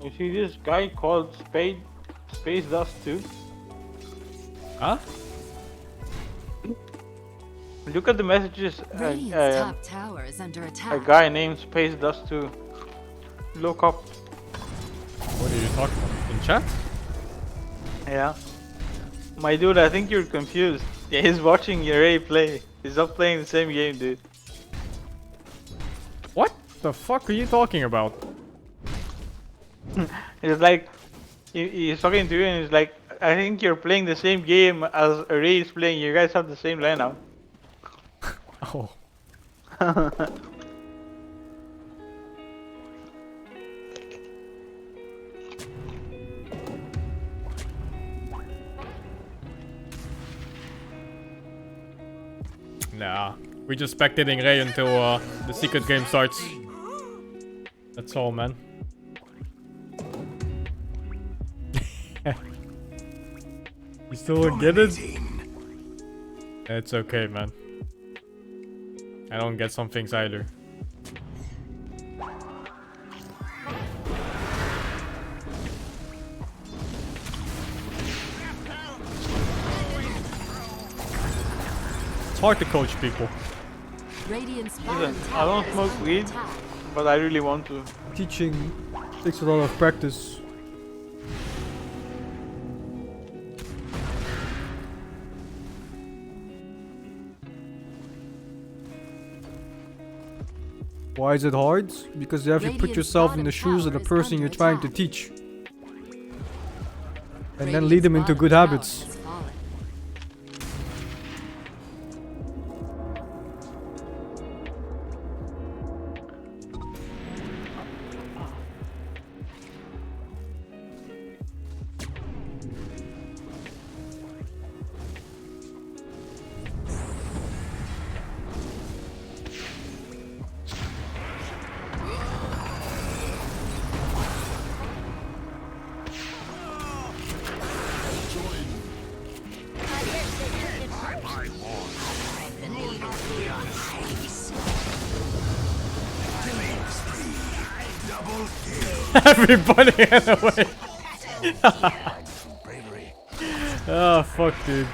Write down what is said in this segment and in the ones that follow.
You see this guy called Space Dust 2? Huh? Look at the messages. Radiant's top tower is under A attack. guy named Space Dust 2. Look up. What are you talking about? In chat? Yeah. My dude, I think you're confused. Yeah, he's watching Ray play. He's not playing the same game, dude. What the fuck are you talking about? It's like he's talking to you and he's like, I think you're playing the same game as Ray is playing. You guys have the same lineup. Oh. Nah, we're just spectating Ray until the secret game starts. That's all, man. You still don't get it? It's okay, man. I don't get some things either. It's hard to coach people. Radiant's Listen, I don't smoke weed, but I really want to. Teaching takes a lot of practice. Why is it hard? Because you have to put yourself in the shoes of the person you're trying to teach. And then lead them into good habits. Everybody ran away. Oh fuck, dude.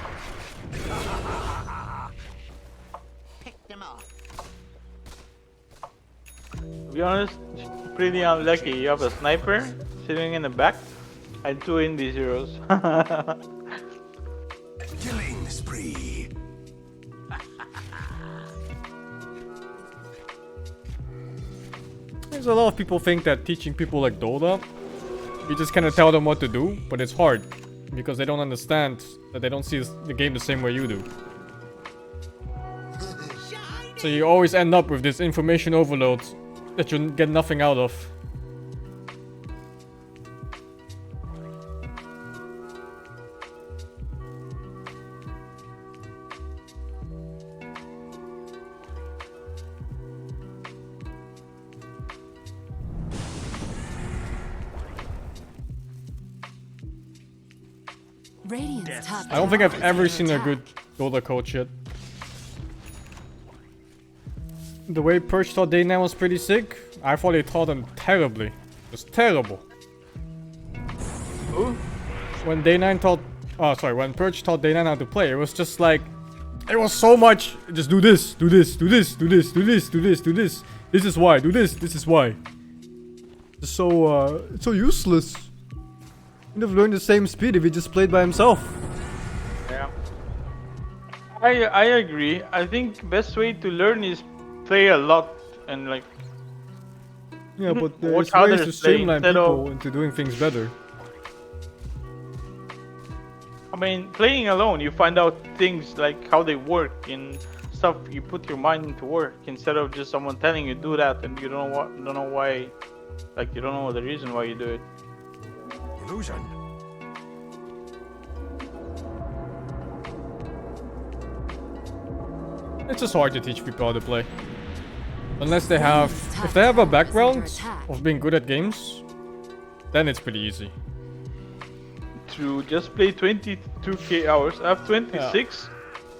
To be honest, pretty unlucky. You have a sniper sitting in the back and two indie zeros. Killing spree. There's a lot of people think that teaching people like Dota, you just kind of tell them what to do, but it's hard because they don't understand that they don't see the game the same way you do. So you always end up with this information overload that you get nothing out of. Radiant's top I don't think I've tower ever is seen a under good Dota coach yet. The way Perch taught Day9 was pretty sick. I thought he taught him terribly. It was terrible. Who? When Day9 taught... Oh, sorry. When Perch taught Day9 how to play, it was just like... It was so much... Just do this, do this, do this, do this, do this, do this, do this. This is why. Do this, this is why. It's so useless. He'd have learned the same speed if he just played by himself. Yeah. I agree. I think best way to learn is play a lot and like. Yeah, but Watch there's ways others to play streamline instead people of- into doing things better. I mean, playing alone, you find out things like how they work and stuff. You put your mind into work instead of just someone telling you do that and you don't know why, like you don't know the reason why you do it. Illusion. It's just hard to teach people how to play. Unless they have... If they have a background of being good at games, then it's pretty easy. To just play 22k hours. I have 26,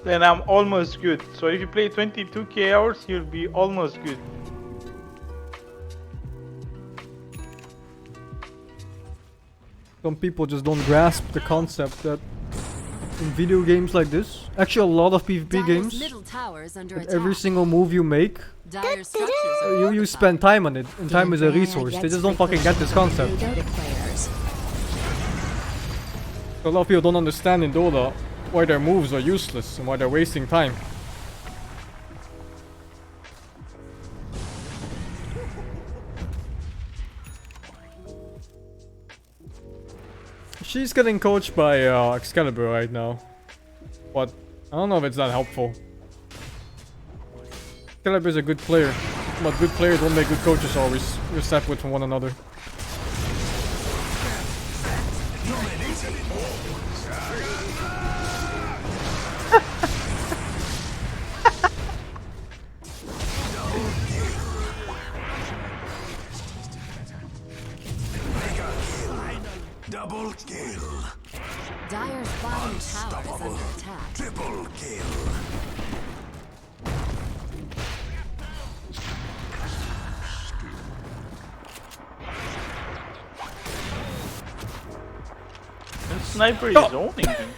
then I'm almost good. So if you play 22k hours, you'll be almost good. some people just don't grasp the concept that in video games like this, actually a lot of PvP Dire's games, middle tower is under with attack. every single move you make, Dire's structures are you spend time on it, and time is a resource. They just don't fucking get this concept. Dota players. A lot of people don't understand in Dota why their moves are useless and why they're wasting time. She's getting coached by Excalibur right now, but I don't know if it's that helpful. Excalibur is a good player, but good players don't make good coaches always. You're separate from one another. Double kill. Dire's bottom tower is under attack. Triple kill. The sniper is owning him.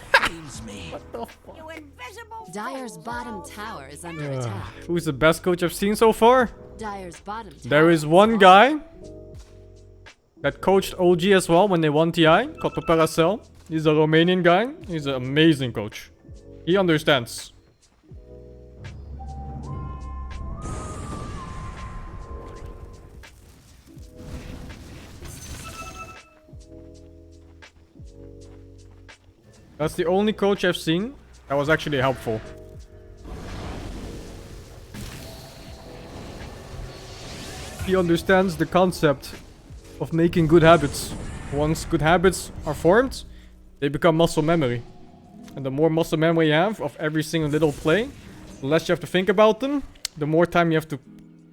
Dire's bottom tower is under attack. Who's the best coach I've seen so far? Dire's bottom tower. There is one guy that coached OG as well when they won TI, called Paparacel. He's a Romanian guy. He's an amazing coach. He understands. That's the only coach I've seen that was actually helpful. He understands the concept of making good habits. Once good habits are formed, they become muscle memory. And the more muscle memory you have of every single little play, the less you have to think about them, the more time you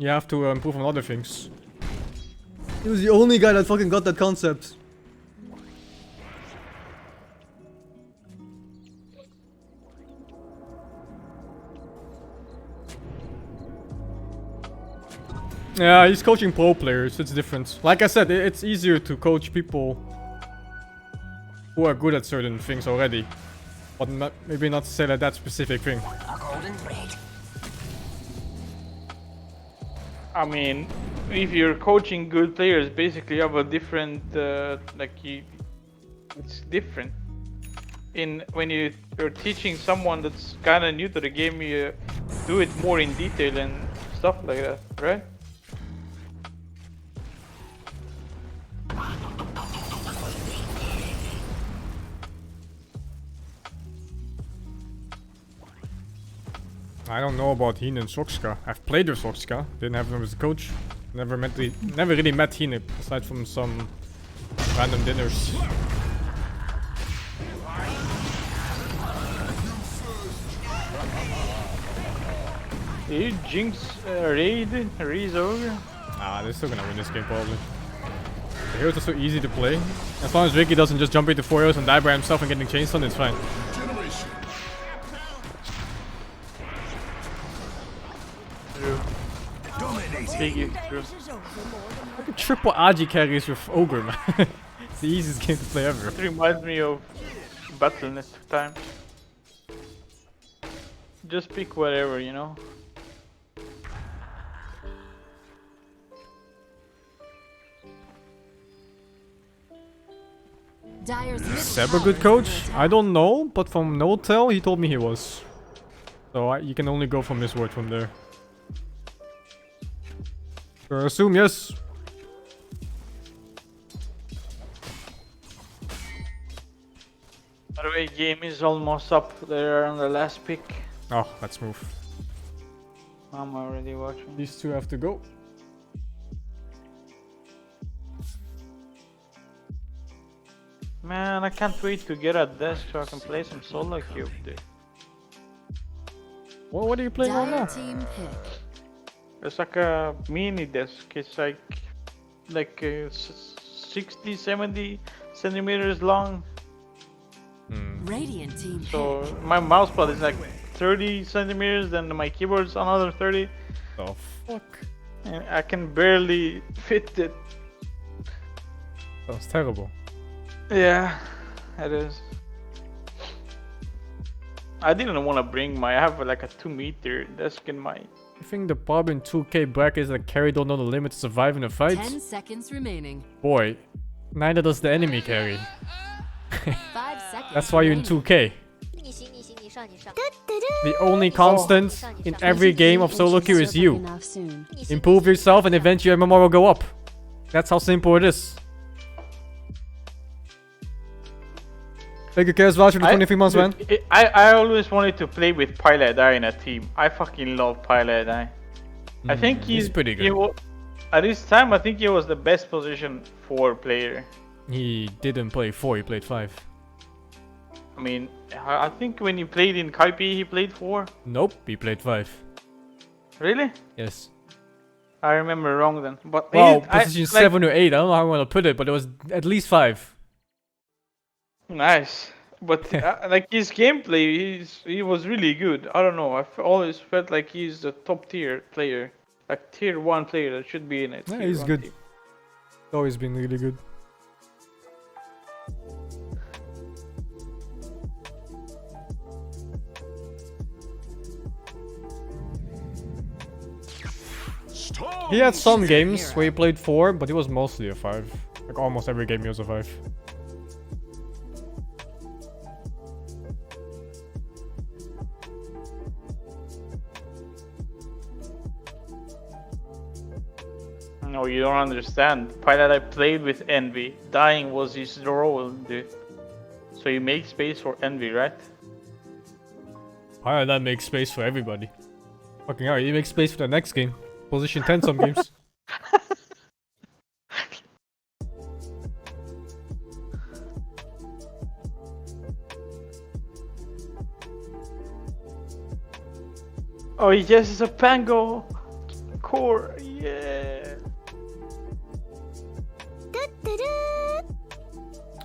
have to improve on other things. He was the only guy that fucking got that concept. Yeah, he's coaching pro players, it's different. Like I said, it's easier to coach people who are good at certain things already. But maybe not to say that specific thing. I mean, if you're coaching good players, basically you have a different, it's different. When you're teaching someone that's kind of new to the game, you do it more in detail and stuff like that, right? I don't know about Hine and Sokska. I've played with Sokska, didn't have him as a coach. Never really met Hine, aside from some random dinners. Did you jinx raid Rezog? Ah, they're still gonna win this game probably. The heroes are so easy to play. As long as Ricky doesn't just jump into 4 heroes and die by himself and getting chained on, it's fine. Biggie, true. Look at triple Agi carries with Ogre, man. It's the easiest game to play ever. It reminds me of Battle.net time. Just pick whatever, you know. Dire's middle Seb a tower good is coach? under attack. I don't know, but from no tell, he told me he was. So you can only go from his word from there. So I assume yes. By the way, game is almost up. They're on the last pick. Oh, let's move. I'm already watching. These two have to go. Man, I can't wait to get a desk so I can play some solo queue, dude. Well, what are you playing right Dire now? team pick. It's like a mini desk. It's like 60, 70 centimeters long. Radiant team So pick. my mouse pad is like 30 centimeters, then my keyboard's another 30. The fuck? And I can barely fit it. That was terrible. Yeah, it is. I didn't want to bring my. I have like a 2-meter desk in my. I think the problem in 2K bracket is that carry don't know the limit to survive in a fight. 10 seconds remaining. Boy, neither does the enemy carry. 5 seconds. That's why you're in remaining. 2K. 你行，你行，你上，你上。 The only constant in every game of solo queue is you. Improve yourself and eventually your MMR will go up. That's how simple it is. Thank you, Chaos Voucher, for the 23 months, man. I always wanted to play with Pilot Eye in a team. I fucking love Pilot Eye. I think he's pretty good. At this time, I think he was the best position 4 player. He didn't play 4, he played 5. I mean, I think when he played in Kaipi, he played 4. Nope, he played 5. Really? Yes. I remember wrong then. But Well, position 7 or 8, I don't know how I want to put it, but it was at least 5. Nice. But like his gameplay, he was really good. I don't know. Always felt like he's the top tier player, like tier 1 player that should be in it. Yeah, he's good. He's always been really good. He had some games where he played 4, but he was mostly a 5. Like almost every game he was a 5. No, you don't understand. Pilot I played with Envy. Dying was his role, dude. So you make space for Envy, right? Why that makes space for everybody? Fucking hell, you make space for the next game. Position 10 some games. Oh yes, it's a Pango core, yeah.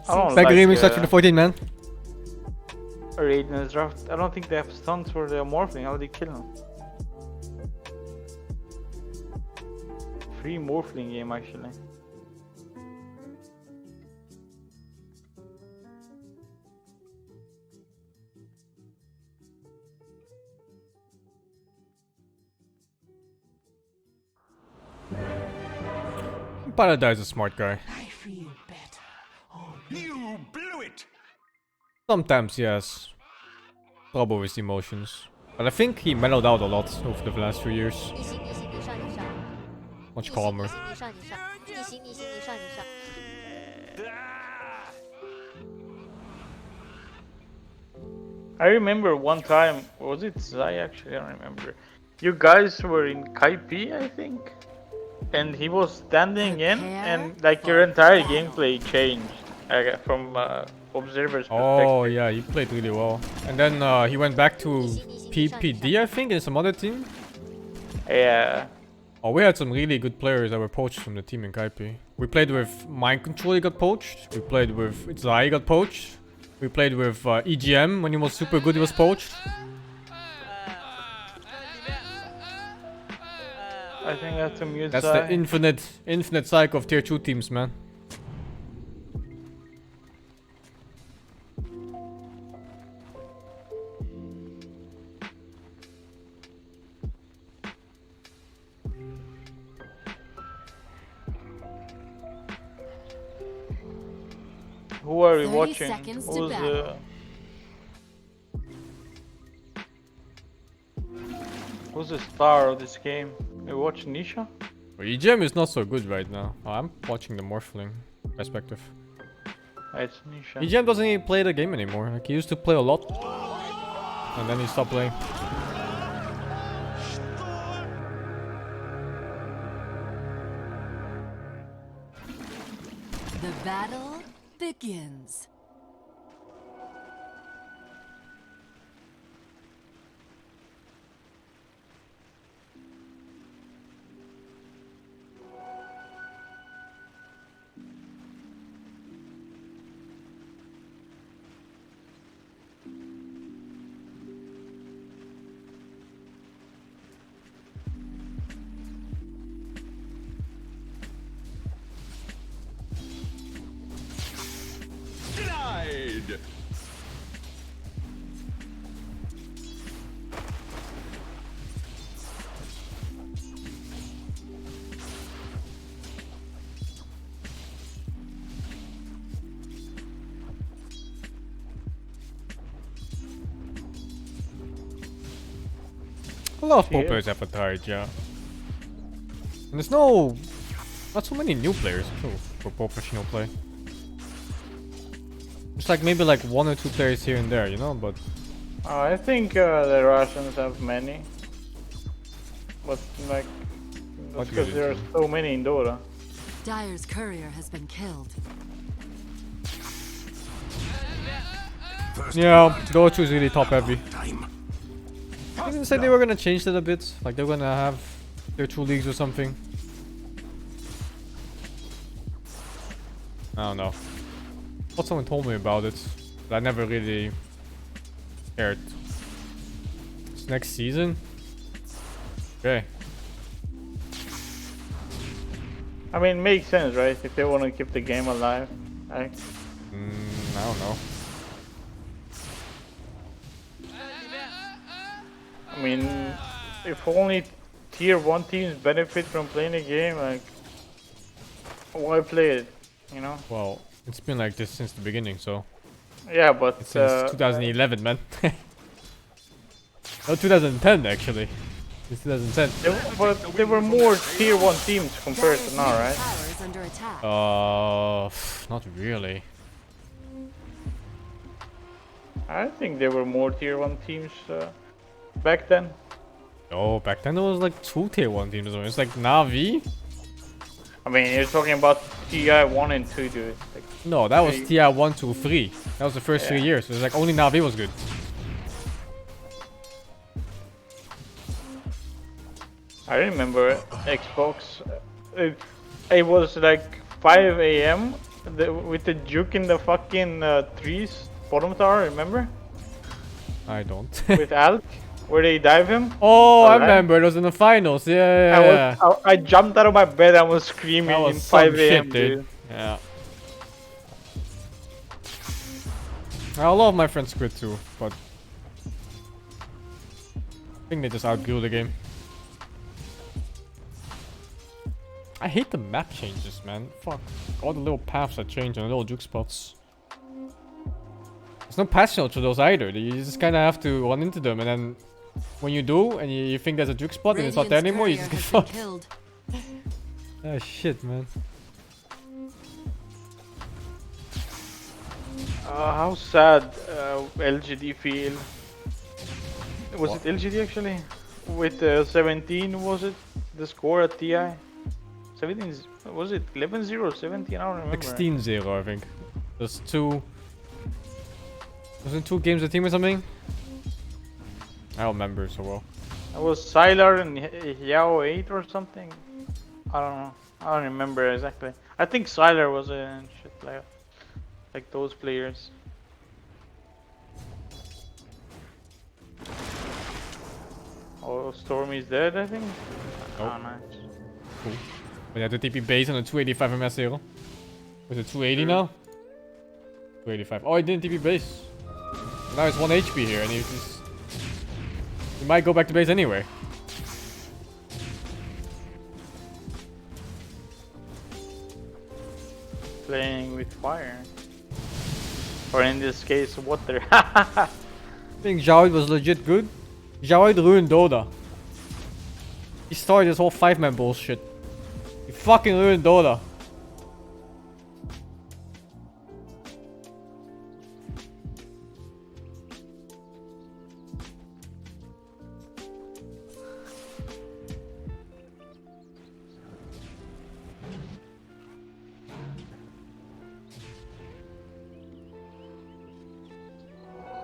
I don't Back like game set for the 14, man. Radiant's draft. I don't think they have stuns for the Morphling. How do they kill him? Free Morphling game actually. Paradise is a smart guy. I feel better. You blew it. Sometimes he has trouble with emotions. But I think he mellowed out a lot over the last few years. 你行，你行，你上，你上。 Much calmer. 你行，你上，你上。你行，你行，你上，你上。 I remember one time, was it Zai actually? I don't remember. You guys were in Kaipi, I think? And he was standing in, and like your entire gameplay changed from observer's perspective. Oh yeah, he played really well. And then he went back to PPD, I think, in some other team. Yeah. Oh, we had some really good players that were poached from the team in Kaipi. We played with Mind Control, he got poached. We played with Zai, got poached. We played with EGM, when he was super good, he was poached. I think that's a mute That's Zai. the infinite cycle of tier 2 teams, man. Who are we 30 watching? seconds to Who's battle. who's the star of this game? You watch Nisha? Well, EGM is not so good right now. I'm watching the Morphling perspective. It's Nisha. EGM doesn't even play the game anymore. Like, he used to play a lot. And then he stopped playing. The battle begins. A lot of pro Yeah. players have retired, yeah. And there's not so many new players too for professional play. It's like maybe like 1 or 2 players here and there, you know, but I think the Russians have many, but like What that's because good there are is it? so many in Dota. Dyer's courier has been killed. yeah, Dota 2 is really top heavy. Time. I didn't say they were gonna change that a bit, like they're gonna have their 2 leagues or something. I don't know. Thought someone told me about it, but I never really cared. It's next season? Okay. I mean, makes sense, right? If they want to keep the game alive, right? I don't know. I mean, if only tier 1 teams benefit from playing the game, like, why play it? You know? Well, it's been like this since the beginning, so Yeah, but since 2011, man. No, 2010 actually. It's 2010. but there were more tier 1 teams compared Dyer's to now, middle right? tower is under attack. Not really. I think there were more tier 1 teams back then. Oh, back then there was like 2 tier 1 teams. It's like Navi. I mean, you're talking about TI 1 and 2, dude. Like, No, that was Three. TI 1, 2, 3. That was the first 3 Yeah. years. It was like only Navi was good. I remember Xbox. It was like 5 a.m. With the juke in the fucking trees, bottom tower, remember? I don't. With Alk, where they dive him. Oh, I Alright. remember. It was in the finals. Yeah, yeah, yeah. I jumped out of my bed and was screaming That in was some 5 shit, a.m. dude. Yeah. A lot of my friends quit too, but I think they just outgrew the game. I hate the map changes, man. Fuck. All the little paths that change and the little juke spots. There's no patch to those either. You just kind of have to run into them, and then when you do, and you think there's a juke spot and it's not there Radiant's anymore, you courier just get has been fucked. killed. Ah, shit, man. How sad LGD feel. Was it LGD actually? With 17, was it? The score at TI? 17, was it 11-0 or 17? I don't remember. 16-0, I think. There's 2... Wasn't 2 games a team or something? I don't remember so well. It was Sylar and Yao 8 or something. I don't know. I don't remember exactly. I think Sylar was in shit like those players. Oh, Stormy's dead, I think. Nope. Oh, nice. Cool. But yeah, the TP base on a 285 MS 0. Was it 280 now? 285. Oh, he didn't TP base. Now it's 1 HP here, and he's just... He might go back to base anyway. Playing with fire. Or in this case, water. I think Zhaoid was legit good. Zhaoid ruined Dota. He started this whole 5-man bullshit. He fucking ruined Dota.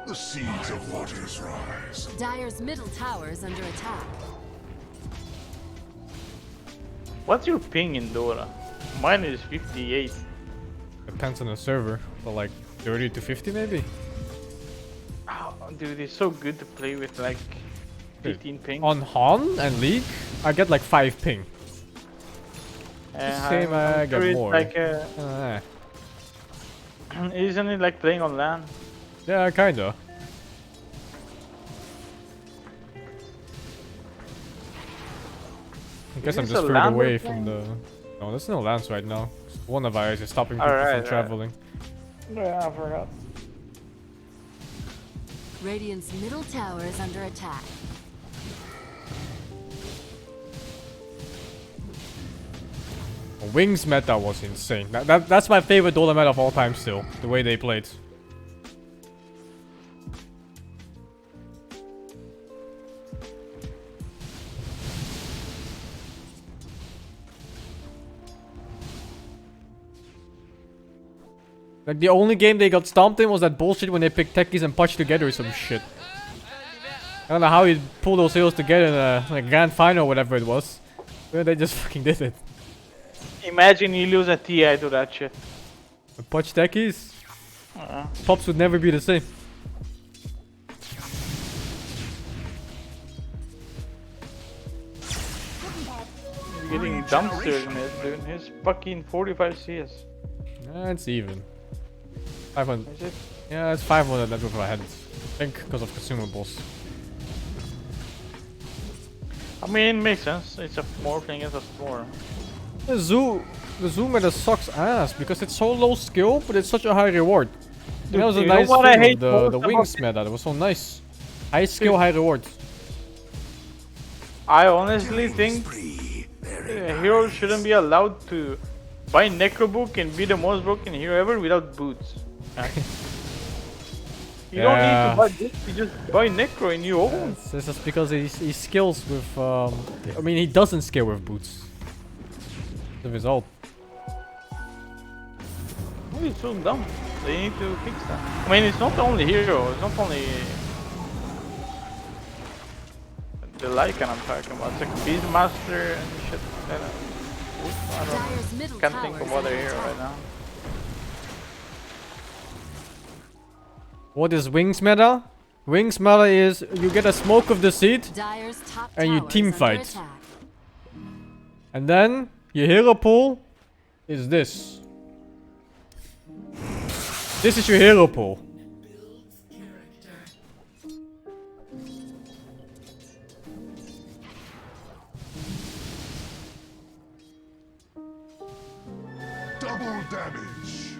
The seas of waters rise. Dyer's middle tower is under attack. What's your ping in Dota? Mine is 58. Depends on the server, but like 30 to 50 maybe? Oh, dude, it's so good to play with like Dude, 15 ping. On Han and League, I get like 5 ping. And same, I'm I get sure it's more. Like, Uh, Isn't it like playing on land? Yeah, kinda. I guess I'm this just a further land we're away from playing? the... No, there's no lands right now. Coronavirus is stopping people Alright, from alright. traveling. Yeah, I forgot. Radiant's middle tower is under attack. Wings meta was insane. That's my favorite Dota meta of all time still. The way they played. Like the only game they got stomped in was that bullshit when they picked techies and Punch together or some shit. I don't know how you pull those heroes together in a like grand final or whatever it was. But they just fucking did it. Imagine you lose a TI to that shit. The Punch techies? Pops would never be the same. He's getting dumpstered in it, dude. He's fucking 45 CS. It's even. 500. Is it? Yeah, it's 500 net worth ahead. I think because of consumables. I mean, makes sense. It's a more playing as a storm. The zoo meta sucks ass because it's so low skill, but it's such a high reward. And that was a you know nice what I thing hate of the most about wings meta. That was so nice. High skill, high reward. I honestly think Spree. heroes shouldn't be allowed to buy Necrobook and be the most broken hero ever without boots. You don't need to buy this, you just buy Necro and you own. This is because he skills with. I mean, he doesn't scale with boots. The result. Oh, it's so dumb. They need to fix that. I mean, it's not only hero, it's not only the Lycan I'm talking about. It's like Beastmaster and shit. I Dire's middle can't tower think is of other under hero attack. right now. What is wings meta? Wings meta is you get a smoke of the seed, Dire's top And you tower is team under fight. attack. and then your hero pool is this. This is your hero pool. Double damage.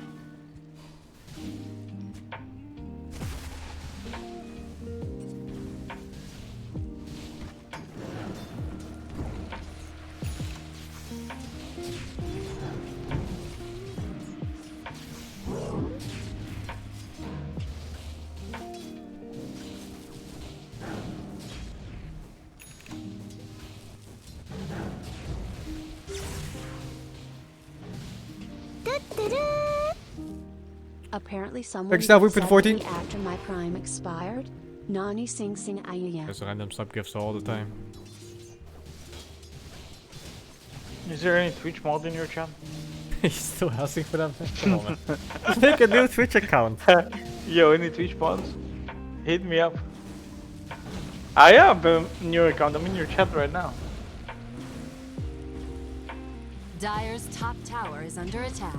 Apparently someone Next up, we put said 14. me after my prime expired. Nani SingSing IAM. There's random sub gifts all the time. Is there any Twitch mod in your chat? He's still asking for them. Come on, man. Just make a new Twitch account. Yo, any Twitch mods? Hit me up. I have a new account. I'm in your chat right now. Dire's top tower is under attack.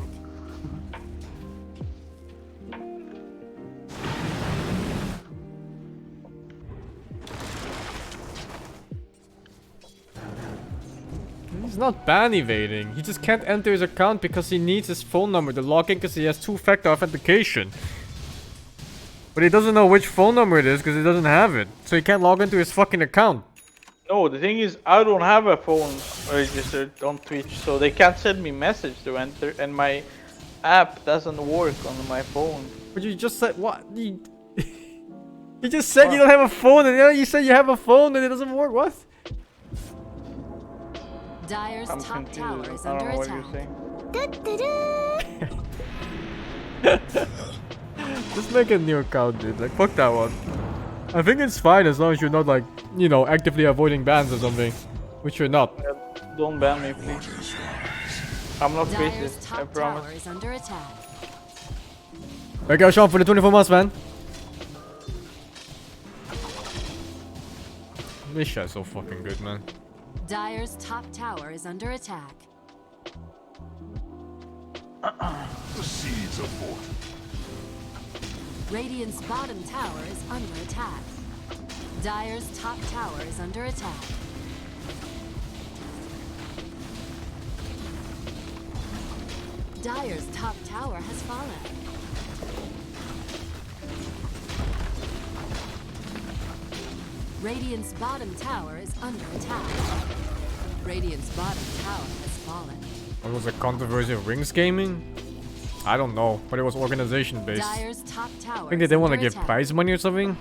He's not ban evading. He just can't enter his account because he needs his phone number to log in because he has two-factor authentication. But he doesn't know which phone number it is because he doesn't have it. So he can't log into his fucking account. No, the thing is, I don't have a phone registered on Twitch, so they can't send me message to enter, and my app doesn't work on my phone. But you just said what? You just said you don't have a phone, and then you said you have a phone and it doesn't work. What? Dire's I'm top confused. tower is I don't under know what you're attack. saying. Just make a new account, dude. Like, fuck that one. I think it's fine as long as you're not, like, you know, actively avoiding bans or something. Which you're not. Don't ban me, please. I'm not Dire's racist, I top tower promise. is under attack. Thank you, Sean, for the 24 months, man. Misha is so fucking good, man. Dire's top tower is under attack. The seeds of fortune. Radiant's bottom tower is under attack. Dire's top tower is under attack. Dire's top tower has fallen. Radiant's bottom tower is under attack. Radiant's bottom tower has fallen. What was the controversy of Rings Gaming? I don't know, but it was organization based. Dire's top tower I think they is didn't want to under give attack. prize money or something.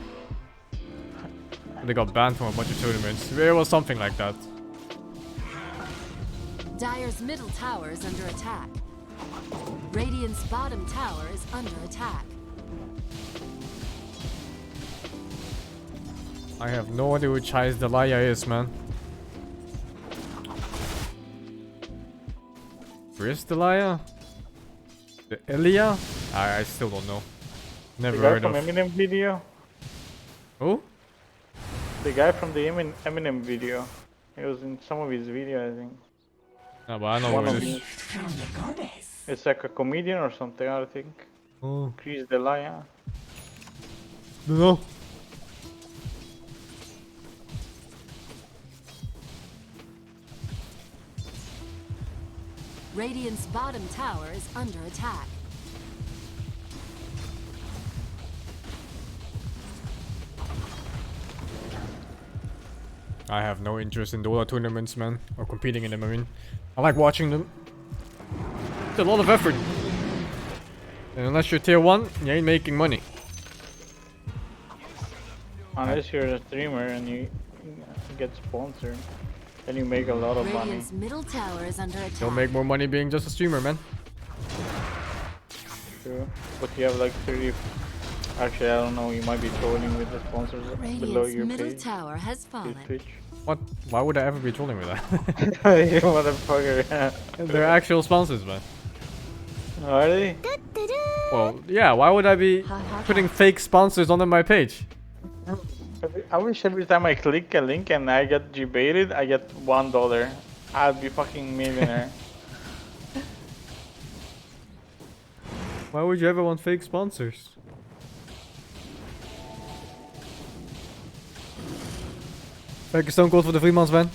They got banned from a bunch of tournaments. It was something like that. Dire's middle tower is under attack. Radiant's bottom tower is under attack. I have no idea which Chai's Delia is, man. Where's Delia? The Elia? I still don't know. Never The guy heard from of. Eminem video. Who? The guy from the Eminem video. It was in some of his videos, I think. No, but I know One who of it is. his. It's like a comedian or something, I think. Oh, Chris Delia. don't know. Radiant's bottom tower is under attack. I have no interest in Dota tournaments, man. Or competing in them, I mean. I like watching them. It's a lot of effort. And unless you're tier 1, you ain't making money. Unless you're a streamer and you get sponsored, then you make a lot of money. Radiant's middle tower is under attack. You'll make more money being just a streamer, man. True. But you have like 30. Actually, I don't know. You might be trolling with the sponsors below Radiant's your middle page. tower has Your fallen. Twitch. What? Why would I ever be trolling with that? You motherfucker. They're actual sponsors, man. Are they? Well, yeah, why would I be putting fake sponsors on my page? I wish every time I click a link and I get debated, I get $1. I'd be fucking millionaire. Why would you ever want fake sponsors? Thank you, Stone Cold, for the 3 months, man.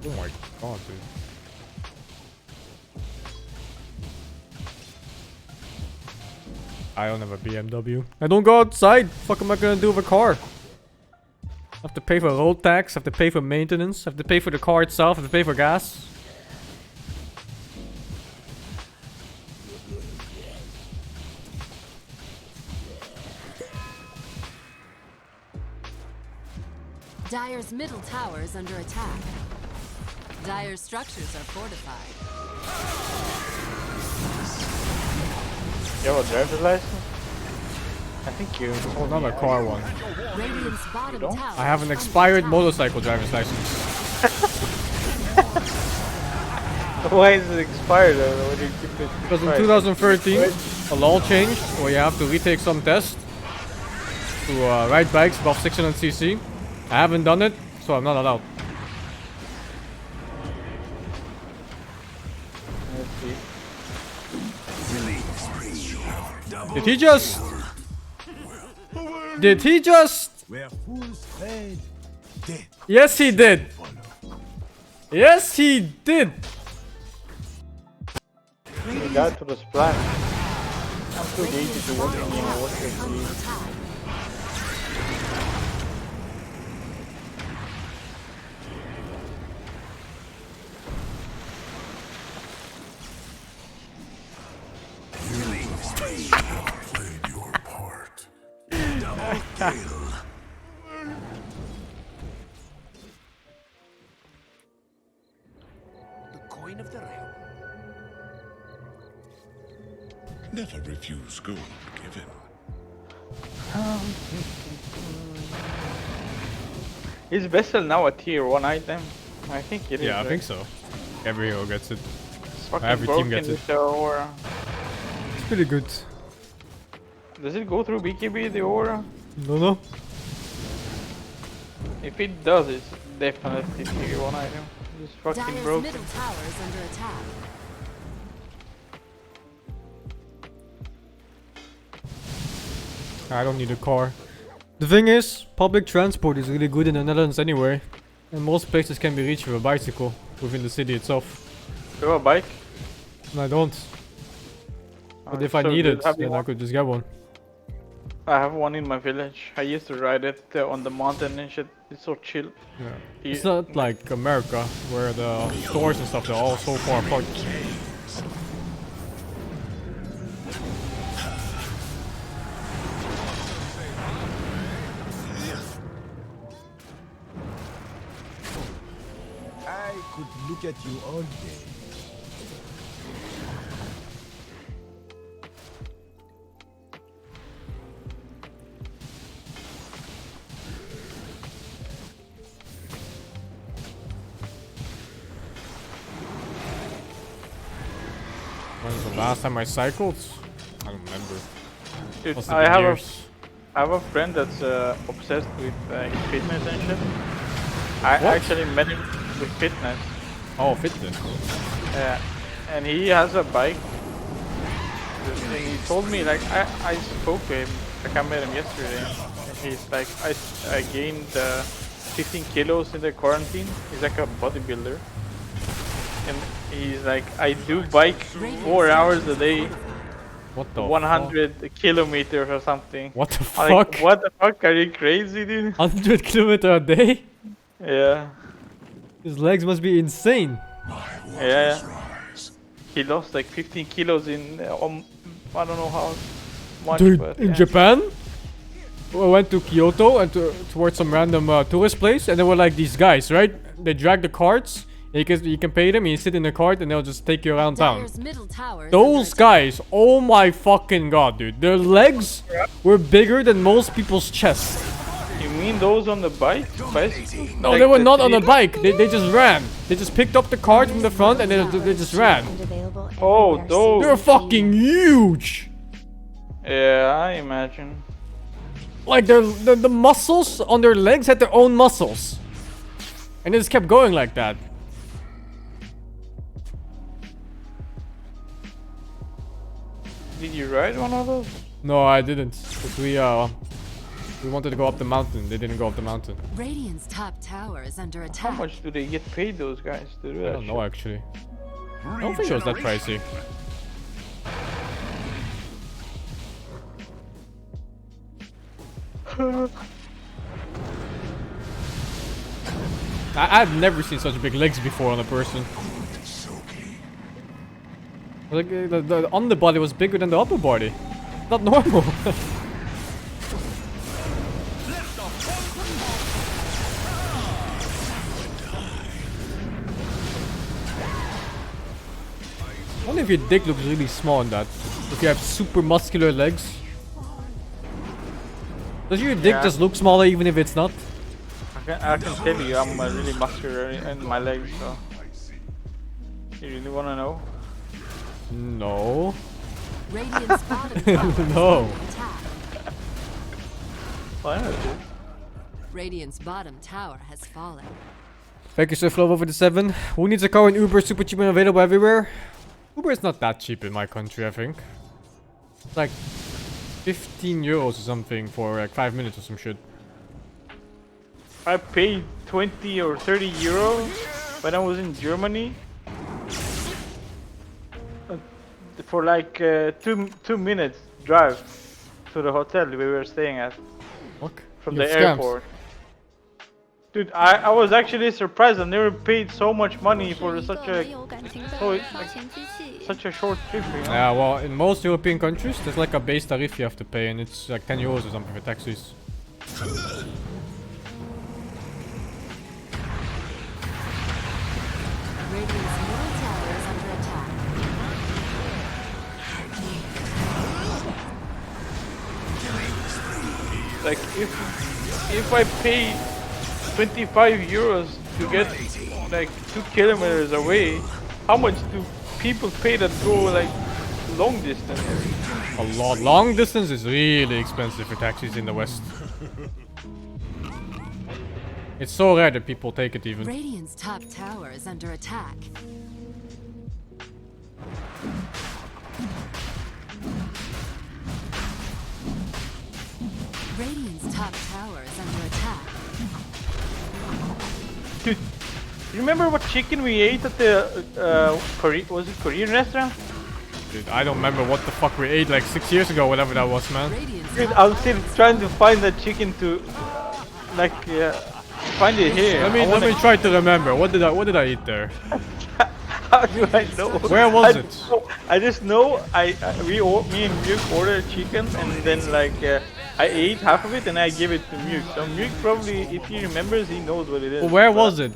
Oh my god, dude. I don't have a BMW. I don't go outside. Fuck am I gonna do with a car? I have to pay for road tax, I have to pay for maintenance, I have to pay for the car itself, I have to pay for gas. Dire's middle tower is under attack. Dire's structures are fortified. You have a driver's license? I think you. Oh, not a car one. Radiant's bottom don't? tower. I have an is expired under attack. motorcycle driver's license. Why is it expired? What do you keep it Because in expired? 2013, a law changed where you have to retake some tests to ride bikes above 600cc. I haven't done it, so I'm not allowed. Let's see. Did he just... Did he just... Where fools fade, dead. Yes, he did. Yes, he did. The guy to the splash. I'm too lazy to watch any Tower watch is under it. attack. Played your part. Double kill. The coin of the realm. Never refuse gold given. Is Vessel now a tier 1 item? I think it is. Yeah, I right? think so. Every hero gets it. It's fucking Every team broken gets it. with the aura. It's pretty good. Does it go through BKB, the aura? No, no. If it does, it's definitely tier 1 item. It's fucking Dire's broken. middle tower is under attack. I don't need a car. The thing is, public transport is really good in the Netherlands anyway. And most places can be reached with a bicycle within the city itself. You have a bike? And I don't. But if I So need good. it, Have you then I one? could just get one. I have one in my village. I used to ride it on the mountain and shit. It's so chill. Yeah. You- It's not like America, where the stores and stuff, they're all so far apart. I could look at you all day. When's the last time I cycled? I don't remember. Dude, Must have been years. I have a friend that's obsessed with fitness and shit. I What? actually met him with fitness. Oh, fitness. Yeah, and he has a bike. And he told me, like, I spoke to him, like I met him yesterday. And he's like, I gained 15 kilos in the quarantine. He's like a bodybuilder. And he's like, I do bike 4 hours a day, What the 100 kilometers or something. Fuck? What the I'm fuck? like, what the fuck? Are you crazy, dude? 100 kilometers a day? Yeah. His legs must be insane. Yeah. He lost like 15 kilos in I don't know how much. Dude, but in yeah. Japan, I went to Kyoto and towards some random tourist place, and there were like these guys, right? They drag the carts. You can pay them, you sit in the cart, and they'll just take you around town. Dire's middle tower is Those under guys, oh my fucking god, dude. Their legs were bigger than most people's chests. You mean those on the bike? Bicycle? No, Like they were the not on a three- bike. They just ran. They just picked up the cart from the front and they just ran. And available Oh, everywhere those. They're fucking huge. Yeah, I imagine. Like the muscles on their legs had their own muscles. And they just kept going like that. Did you ride one of those? No, I didn't. But we wanted to go up the mountain. They didn't go up the mountain. Radiant's top tower is under How attack. much do they get paid, those guys, to do I that don't know actually. I don't think it was that pricey. I've never seen such big legs before on a person. Like the underbody was bigger than the upper body. Not normal. I wonder if your dick looks really small in that. If you have super muscular legs. Does your dick Yeah. just look smaller even if it's not? I can tell you, I'm really muscular in my legs, so. You really wanna know? No. Radiant's bottom tower is No. under attack. Well, I know, dude. Radiant's bottom tower has fallen. Thank you, Flow over the 7. Who needs a car when Uber is super cheap and available everywhere? Uber is not that cheap in my country, I think. It's like 15 euros or something for like 5 minutes or some shit. I paid 20 or 30 euros when I was in Germany for like 2 minutes drive to the hotel we were staying at Fuck. from You the have scams. airport. Dude, I was actually surprised. I've never paid so much money for such a such a short trip. You know? Yeah, well, in most European countries, there's like a base tariff you have to pay, and it's like 10 euros or something for taxis. Radiant's middle tower is under attack. Like if I pay 25 euros to get like 2 kilometers away, how much do people pay that go like long distance? A lot. Long distance is really expensive for taxis in the West. It's so rare that people take it even. Radiant's top tower is under attack. Radiant's top tower is under attack. Dude, you remember what chicken we ate at the was it Korean restaurant? Dude, I don't remember what the fuck we ate like 6 years ago, whatever that was, man. Radiant's Dude, top I'm tower still is trying to find that chicken to find it here. Let me try to remember. What did I eat there? How do I know? Where was I it? I just know me and Muke ordered chicken and then I ate half of it and I gave it to Muke. So Muke probably, if he remembers, he knows what it is. Where but was it?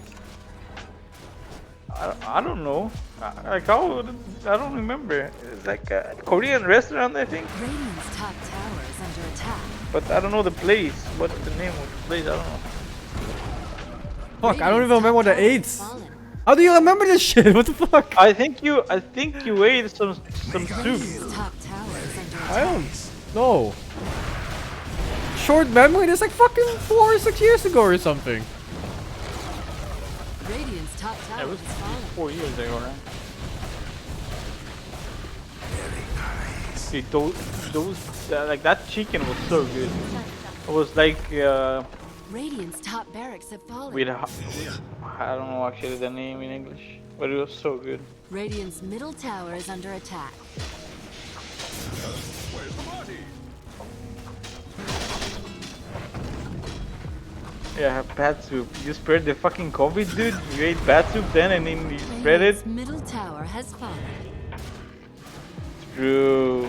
I don't know. I don't remember. It's like a Korean restaurant, I think. Radiant's top tower is under attack. But I don't know the place. What's the name of the place? I don't know. Fuck, I don't even remember what I ate. Fallen. How do you remember this shit? What the fuck? I think you ate some soup. Radiant's top tower is under attack. I don't know. Short memory? That's like fucking 4 or 6 years ago or something. Radiant's top It tower was is fallen. 4 years ago, right? Dude, those like that chicken was so good. It was like Radiant's top barracks have fallen. with I don't know actually the name in English, but it was so good. Radiant's middle tower is under attack. Yeah, bat soup. You spread the fucking COVID, dude. You ate bat soup then, and then you spread it. Radiant's middle tower has fallen. True.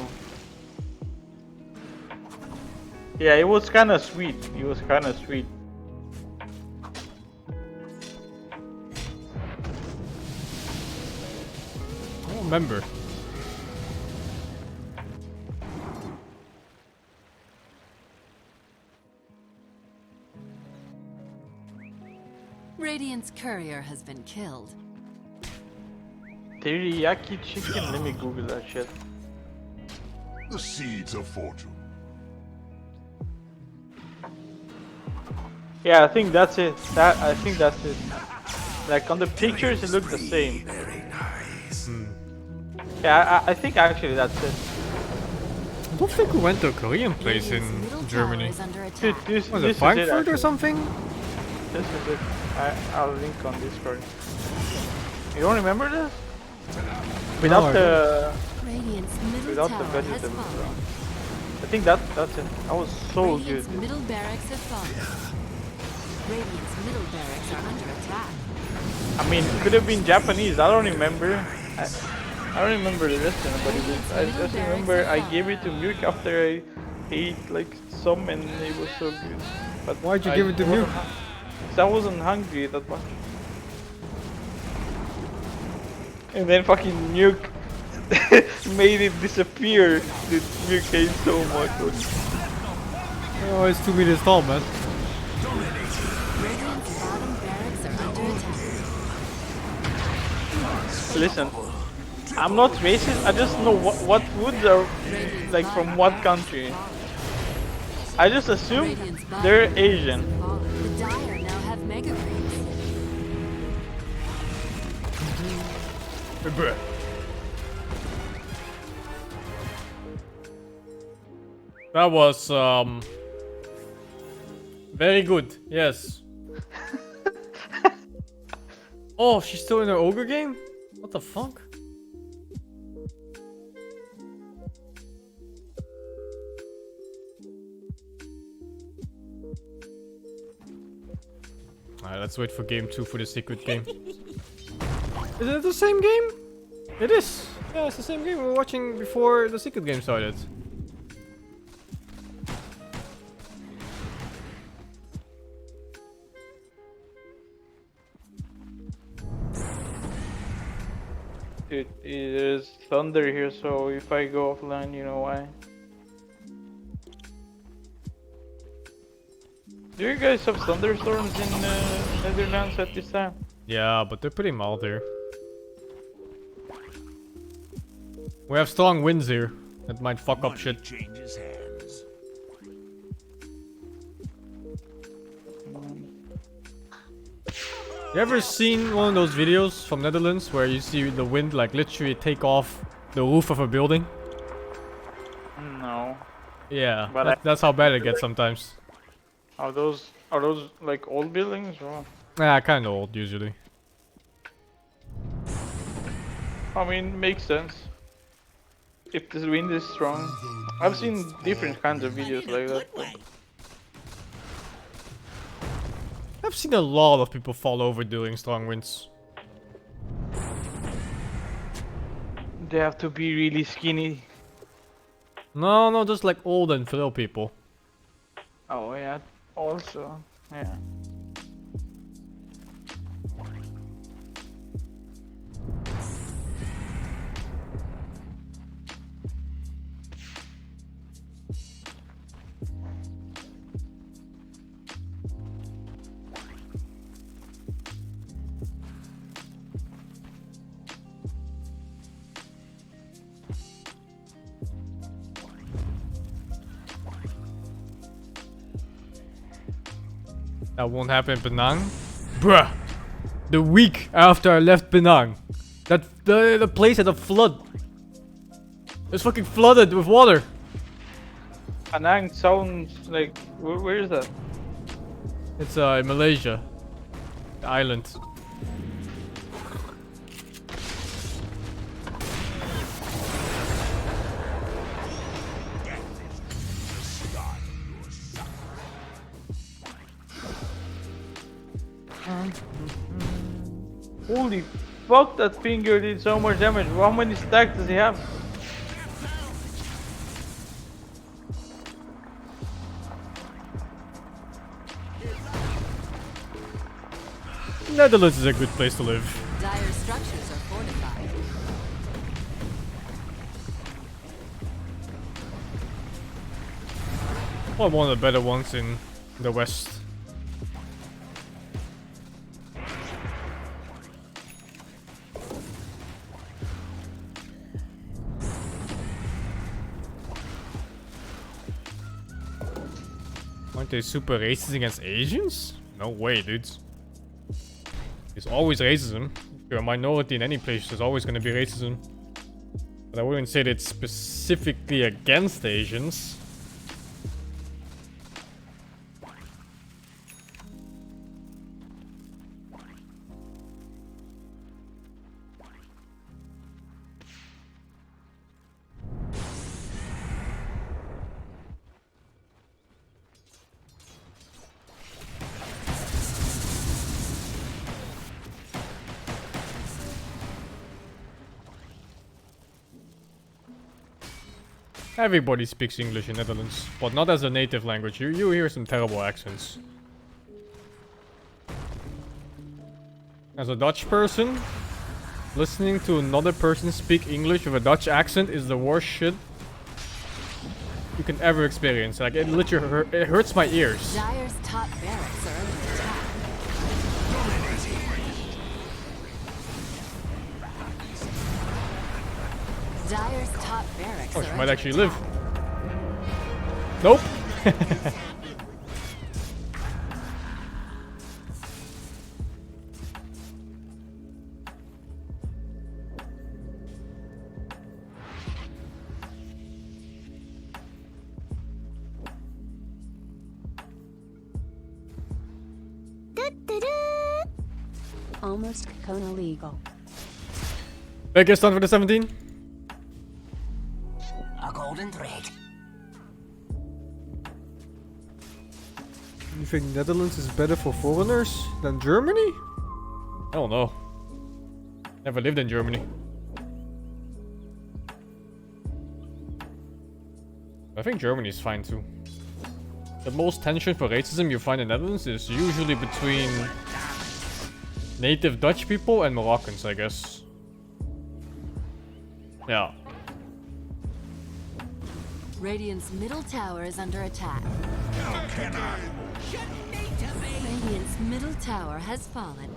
Yeah, it was kind of sweet. It was kind of sweet. I don't remember. Radiant's courier has been killed. Teriyaki chicken. Let me Google that shit. The seeds of fortune. Yeah, I think that's it. I think that's it. Like on the pictures, it looked the same. Very nice. Yeah, I think actually that's it. I don't think we went to a Korean place Radiant's in middle Germany. tower is under Dude, attack. this Was this it is Frankfurt or actually. something? This is it. I'll link on Discord. You don't remember this? Without I the Radiant's middle without tower the has vegetables. fallen. I think that's it. That was so Radiant's good. middle barracks have fallen. Radiant's middle barracks are under attack. I mean, it could have been Japanese. I don't remember. I don't remember the restaurant, but I just remember I gave it to Muke after I ate like some, and it was so good. But Why'd you give it to Muke? Because I wasn't hungry that much. And then fucking Muke made it disappear. Dude, Muke ate so much. Oh, it's 2 meters tall, man. Radiant's bottom barracks are under attack. Listen, I'm not racist. I just know what foods are like from what country. I just assume Radiant's bottom they're barracks Asian. have fallen. The Dire now have mega creeps. Bruh. That was very good. Yes. Oh, she's still in her ogre game? What the fuck? Alright, let's wait for game 2 for the secret game. Is it the same game? It is. Yeah, it's the same game we were watching before the secret game started. Dude, there's thunder here, so if I go offline, you know why. Do you guys have thunderstorms in Netherlands at this time? Yeah, but they're pretty mild here. We have strong winds here. That might fuck up shit. Changes hands. You ever seen one of those videos from Netherlands where you see the wind like literally take off the roof of a building? No. Yeah, But that's how bad it gets sometimes. are those like old buildings or? Yeah, kind of old usually. I mean, makes sense. If the wind is strong, I've seen different kinds of videos like that. But I've seen a lot of people fall over during strong winds. they have to be really skinny. No, just like old and frail people. Oh yeah. Also, yeah. That won't happen in Penang. Bruh! The week after I left Penang, the place had a flood. It's fucking flooded with water. Penang sounds like where is that? It's in Malaysia. The island. Holy fuck! That finger did so much damage. How many stacks does he have? Netherlands is a good place to live. Dire structures are fortified. Well, one of the better ones in the west. Aren't they super racist against Asians? No way, dudes. There's always racism. If you're a minority in any place, there's always gonna be racism. But I wouldn't say that it's specifically against Asians. Everybody speaks English in Netherlands, but not as a native language. You hear some terrible accents. As a Dutch person, listening to another person speak English with a Dutch accent is the worst shit you can ever experience. Like, it literally it hurts my ears. Dire's top barracks are under attack. Dire's top barracks Oh, are she under might actually attack. live. Nope. Almost Kona legal. Biggest done for the 17. A golden thread. You think Netherlands is better for foreigners than Germany? I don't know. Never lived in Germany. I think Germany is fine too. The most tension for racism you find in Netherlands is usually between native Dutch people and Moroccans, I guess. Yeah. Radiant's middle tower is under attack. Radiant's middle tower has fallen.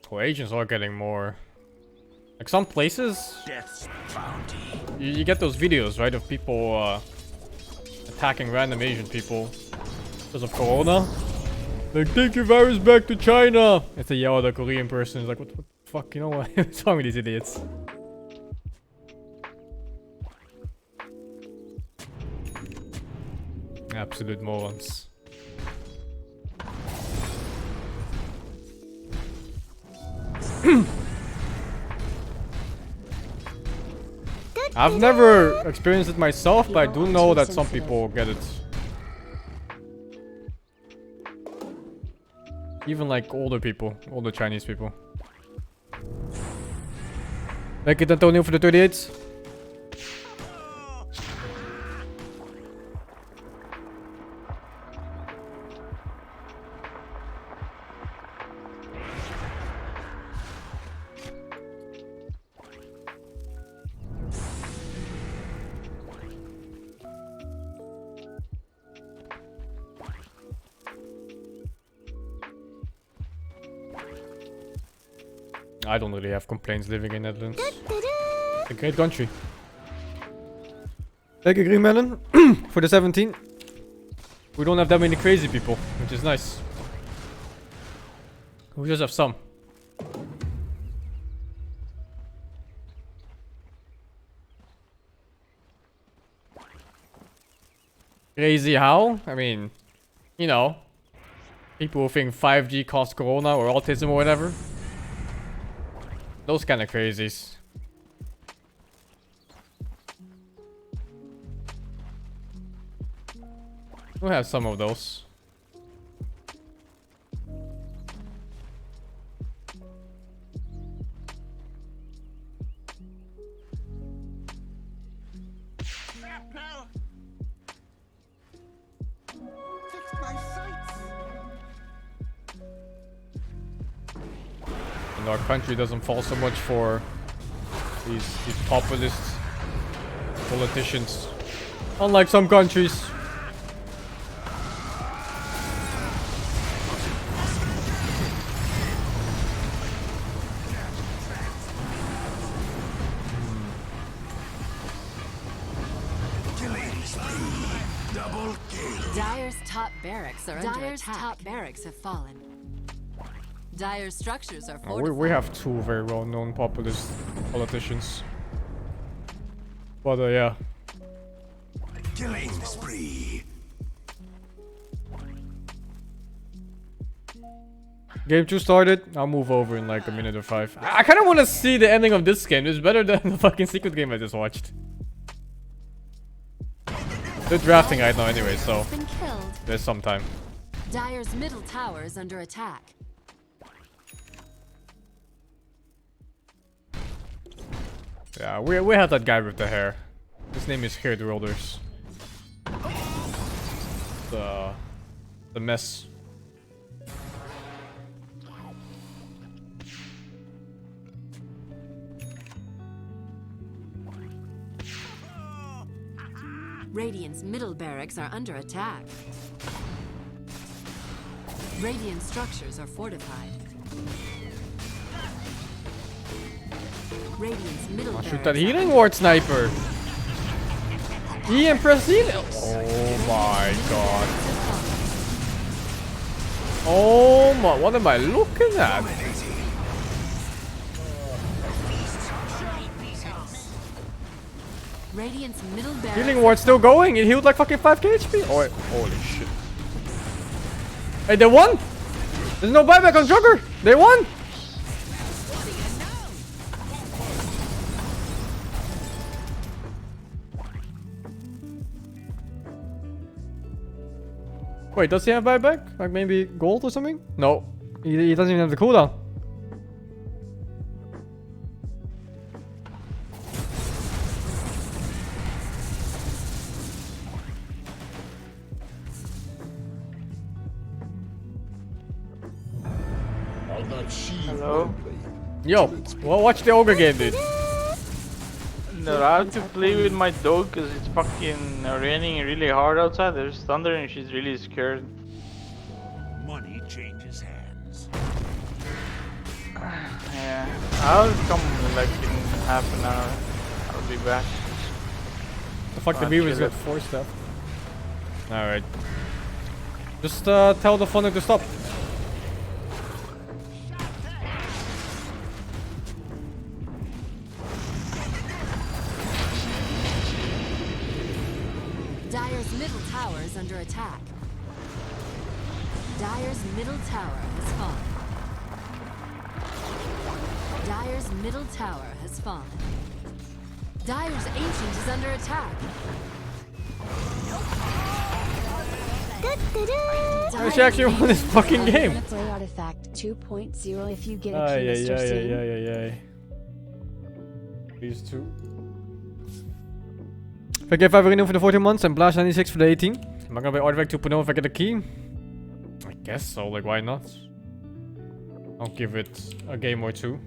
Oh, Asians are getting more. Like some places, Death's bounty. you get those videos, right, of people attacking random Asian people because of Corona. Like, take your virus back to China. It's a yell at a Korean person. It's like, what the fuck, you know what? What's wrong with these idiots? Absolute morons. I've never experienced it myself, but I do know that some people get it. Even like older people, older Chinese people. Thank you, Antonio, for the 38. I don't really have complaints living in Netherlands. It's a great country. Thank you, Green Melon, for the 17. We don't have that many crazy people, which is nice. We just have some. Crazy how? I mean, you know, people who think 5G caused corona or autism or whatever. Those kind of crazies. We'll have some of those. Snap now. Fix my sights. And our country doesn't fall so much for these populist politicians. Unlike some countries. Double kill. Dyer's top barracks are under attack. Top barracks have fallen. Dyer's structures are fortified. We have two very well-known populist politicians. But yeah. Killing spree. Game 2 started. I'll move over in like a minute or 5. I kind of want to see the ending of this game. It's better than the fucking secret game I just watched. They're drafting right now anyway, so Been killed. there's some time. Dyer's middle tower is under attack. Yeah, we had that guy with the hair. His name is Hair Rollers. The mess. Radiant's middle barracks are under attack. Radiant structures are fortified. Radiant's middle I'll barracks shoot that are healing under ward sniper. And press healing. Oh my god. Oh my, what am I looking at? Radiant's middle barracks. Healing ward still going. It healed like fucking 5k HP. Oh wait, holy shit. Hey, they won. There's no buyback on Jugger. They won. Wait, does he have buyback? Like maybe gold or something? No. He doesn't even have the cooldown. Hello? Yo, well, watch the ogre game, dude. No, I have to play with my dog because it's fucking raining really hard outside. There's thunder and she's really scared. Money changes hands. Yeah, I'll come like in half an hour. I'll be back. The fuck, the Ah, viewers chill got it. 4 stuff. Alright. Just tell the funnel to stop. Dire's middle tower is under attack. Dire's middle tower has fallen. Dire's middle tower has fallen. Dire's ancient is under attack. She actually won this fucking game. Wanna play Artifact 2.0 if you get a Ay, key, ay, Mr. ay, Singh. ay, ay, ay. These two. If I get 5 renewal for the 14 months and Blast 96 for the 18. Am I gonna play Artifact 2.0 if I get a key? I guess so, like why not? I'll give it a game or two.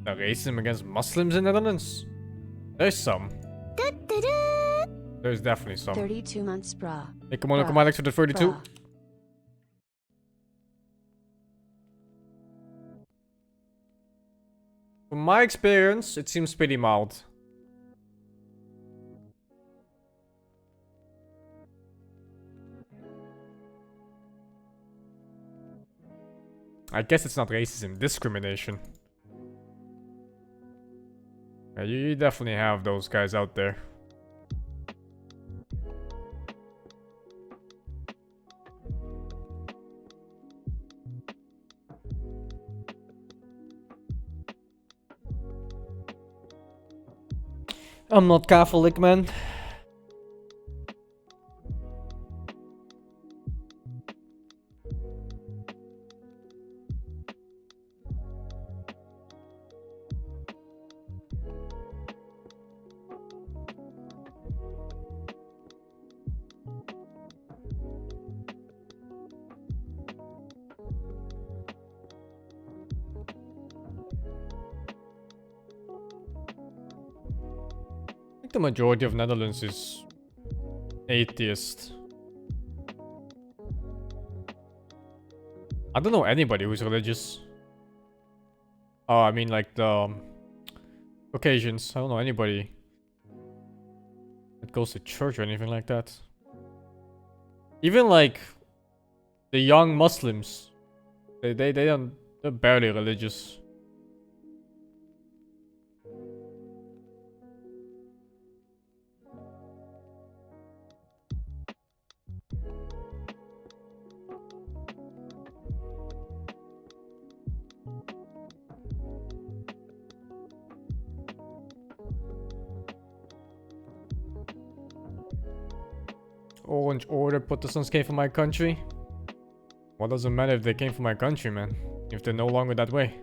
The racism against Muslims in Netherlands? There's some. There's definitely some. 32 months, brah. Hey, come on, Alex for the 32. Bruh. From my experience, it seems pretty mild. I guess it's not racism, discrimination. Yeah, you definitely have those guys out there. I'm not Catholic, man. I think the majority of Netherlands is atheist. I don't know anybody who's religious. Oh, I mean like the Caucasians. I don't know anybody that goes to church or anything like that. Even like the young Muslims, they're barely religious. Orange Order Protestants came from my country. What does it matter if they came from my country, man? If they're no longer that way.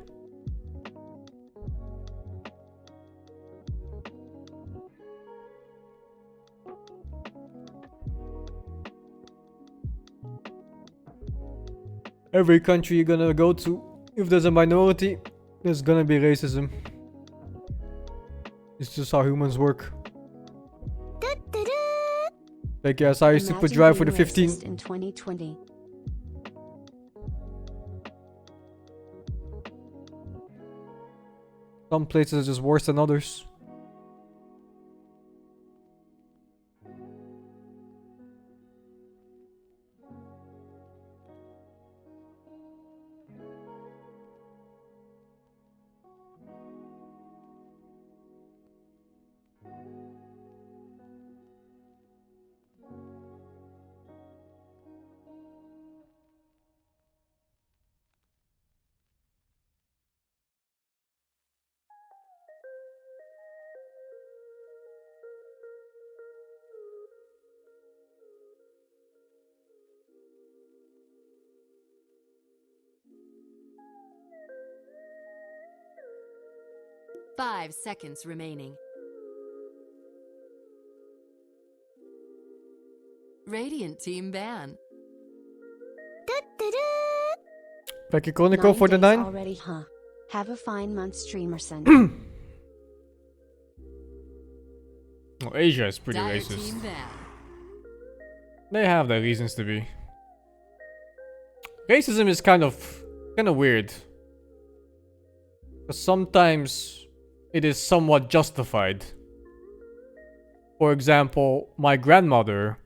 Every country you're gonna go to, if there's a minority, there's gonna be racism. It's just how humans work. Like yes, I used to put Imagine drive for the being 15. racist in 2020. Some places are just worse than others. Five seconds remaining. Radiant team ban. Becky Chronicle 9 for the days 9. already, huh? Have a fine month, streamer son. Well, Asia is pretty Dire racist. team ban. They have their reasons to be. Racism is kind of weird. But sometimes it is somewhat justified. For example, my grandmother,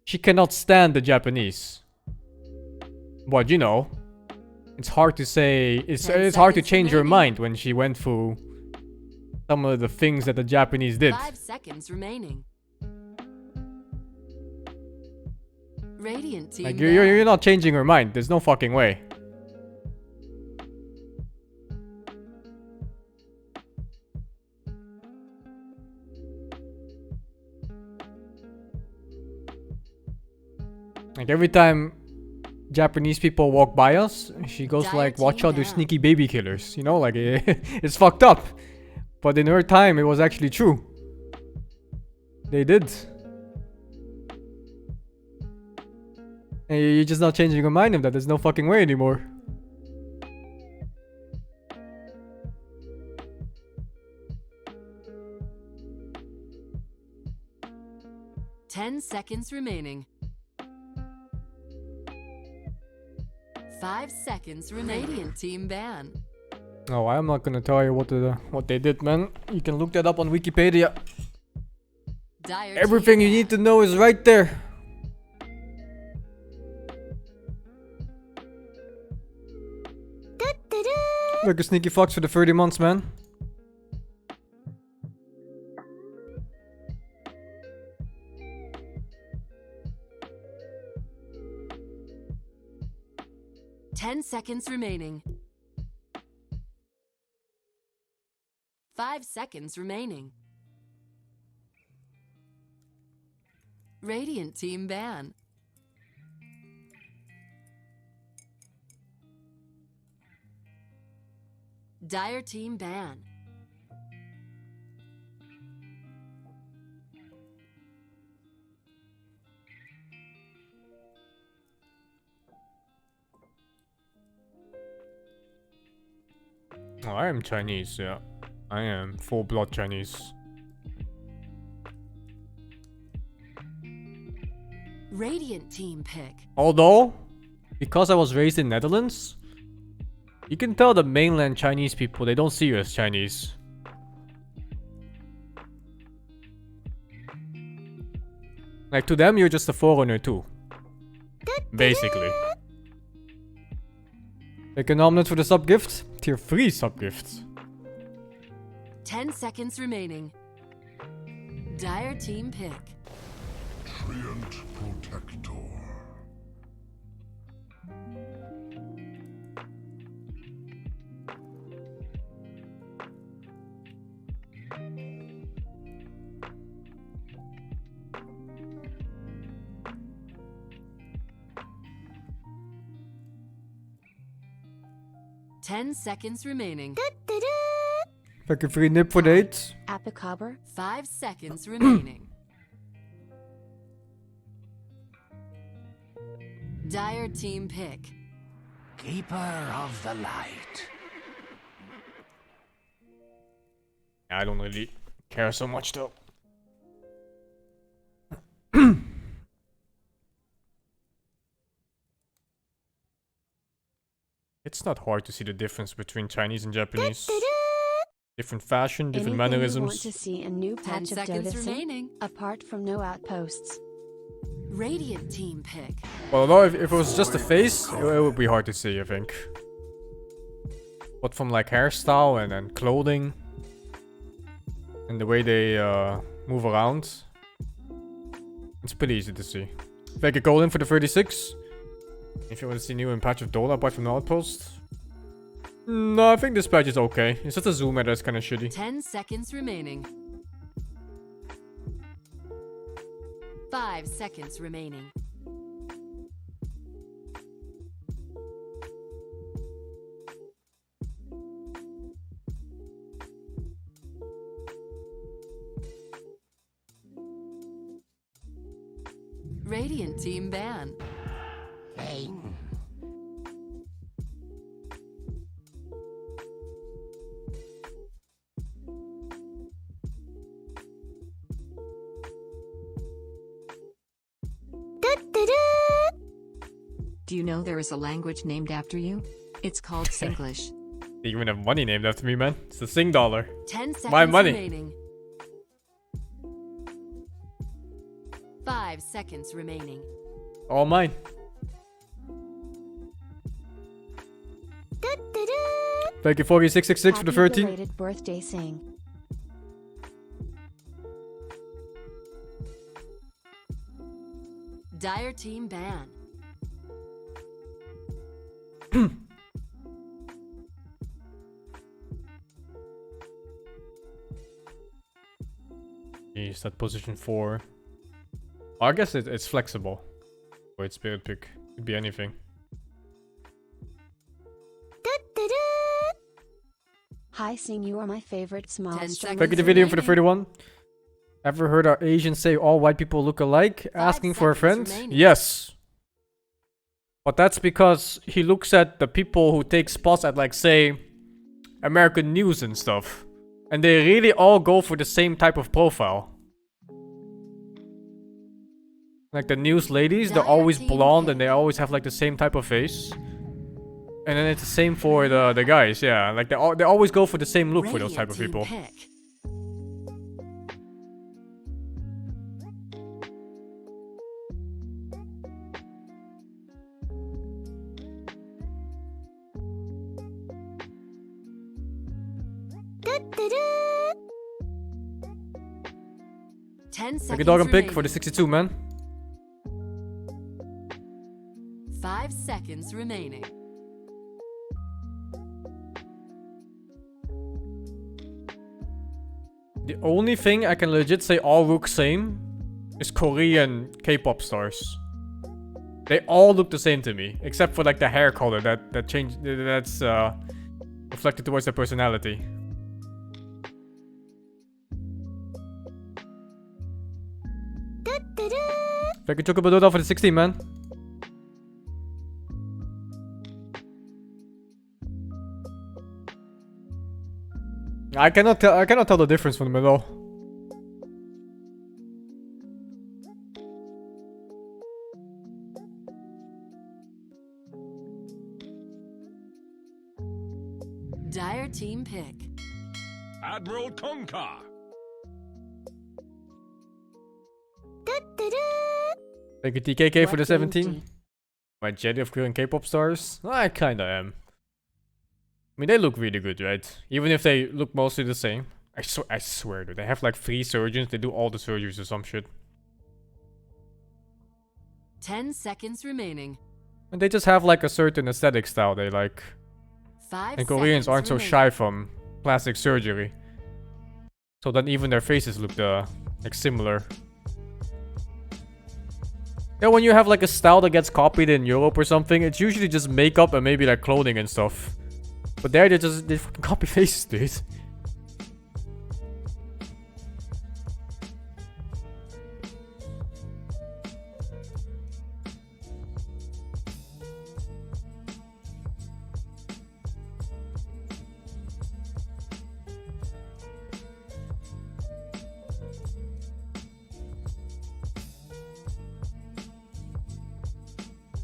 she cannot stand the Japanese. But you know, it's hard to say, it's hard to change her mind when she went through some of the things that the Japanese did. 5 seconds remaining. Radiant team Like, ban. you're not changing her mind. There's no fucking way. Like, every time Japanese people walk by us, she goes Dire like, watch team out, there's down. sneaky baby killers. You know, like, it's fucked up. But in her time, it was actually true. They did. And you're just not changing your mind of that. There's no fucking way anymore. Ten seconds remaining. 5 seconds remaining. Radiant team ban. Oh, I'm not gonna tell you what they did, man. You can look that up on Wikipedia. Dire Everything team you need to know is right there. Like a sneaky fox for the 30 months, man. ban. 10 seconds remaining. 5 seconds remaining. Radiant team ban. Dire team ban. Oh, I am Chinese, yeah. I am full-blood Chinese. Radiant team pick. Although, because I was raised in Netherlands, you can tell the mainland Chinese people, they don't see you as Chinese. Like, to them, you're just a foreigner too. Basically. Like a nominate for the sub-gift? Tier 3 sub-gift. 10 seconds remaining. Dire team pick. Trient Protector. Ten seconds remaining. Like a free nip for dates. Apicobber. 5 seconds remaining. Dire team pick. Keeper of the light. I don't really care so much though. It's not hard to see the difference between Chinese and Japanese. Different fashion, different Anything you want mannerisms. to see a new 10 patch of seconds Dota remaining. apart from no outposts. Radiant team pick. Well, although if it was just a face, it would be hard to see, I think. But from like hairstyle and clothing and the way they move around, it's pretty easy to see. If I could go in for the 36, if you want to see new and patch of Dota apart from the outpost. No, I think this patch is okay. It's just a zoom that's kind of shitty. 10 seconds remaining. 5 seconds remaining. Radiant team ban. Bang. Do you know there is a language named after you? It's called Singlish. They even have money named after me, man. It's the Sing dollar. 10 seconds My money. remaining. 5 seconds remaining. All mine. Thank you, 4666 for the 13. Belated birthday, Sing. Dire team ban. He's at position 4. I guess it's flexible. Or it's spirit pick. Could be anything. Hi, Sing, you are my favorite small 10 strong- seconds. Thank you, the video for the remaining. 31. Ever heard our Asians say all white people look alike? Asking for a friend? seconds remaining. Yes. But that's because he looks at the people who take spots at, like, say, American news and stuff. And they really all go for the same type of profile. Like the news ladies, they're Dire always team blonde and pick. they always have like the same type of face. And then it's the same for the guys, yeah. Like they always go for the same look for those type of Radiant people. team pick. Ten Like a seconds dog and pick for remaining. the 62, man. 5 seconds remaining. The only thing I can legit say all look same is Korean K-pop stars. They all look the same to me, except for like the hair color that changed. That's reflected towards their personality. If I could choke a Badoda for the 16, man. I cannot tell the difference from them at all. Dire team pick. Admiral Conker. Thank you, TKK, for the What 17. game Am I jelly of Korean K-pop stars? I kinda am. I mean, they look really good, right? Even if they look mostly the same. I swear, dude. They have like 3 surgeons. They do all the surgeries or some shit. 10 seconds remaining. And they just have like a certain aesthetic style they like. 5 And Koreans seconds aren't so remaining. shy from plastic surgery. So then even their faces look like similar. Yeah, when you have like a style that gets copied in Europe or something, it's usually just makeup and maybe like clothing and stuff. But there they fucking copy faces, dude.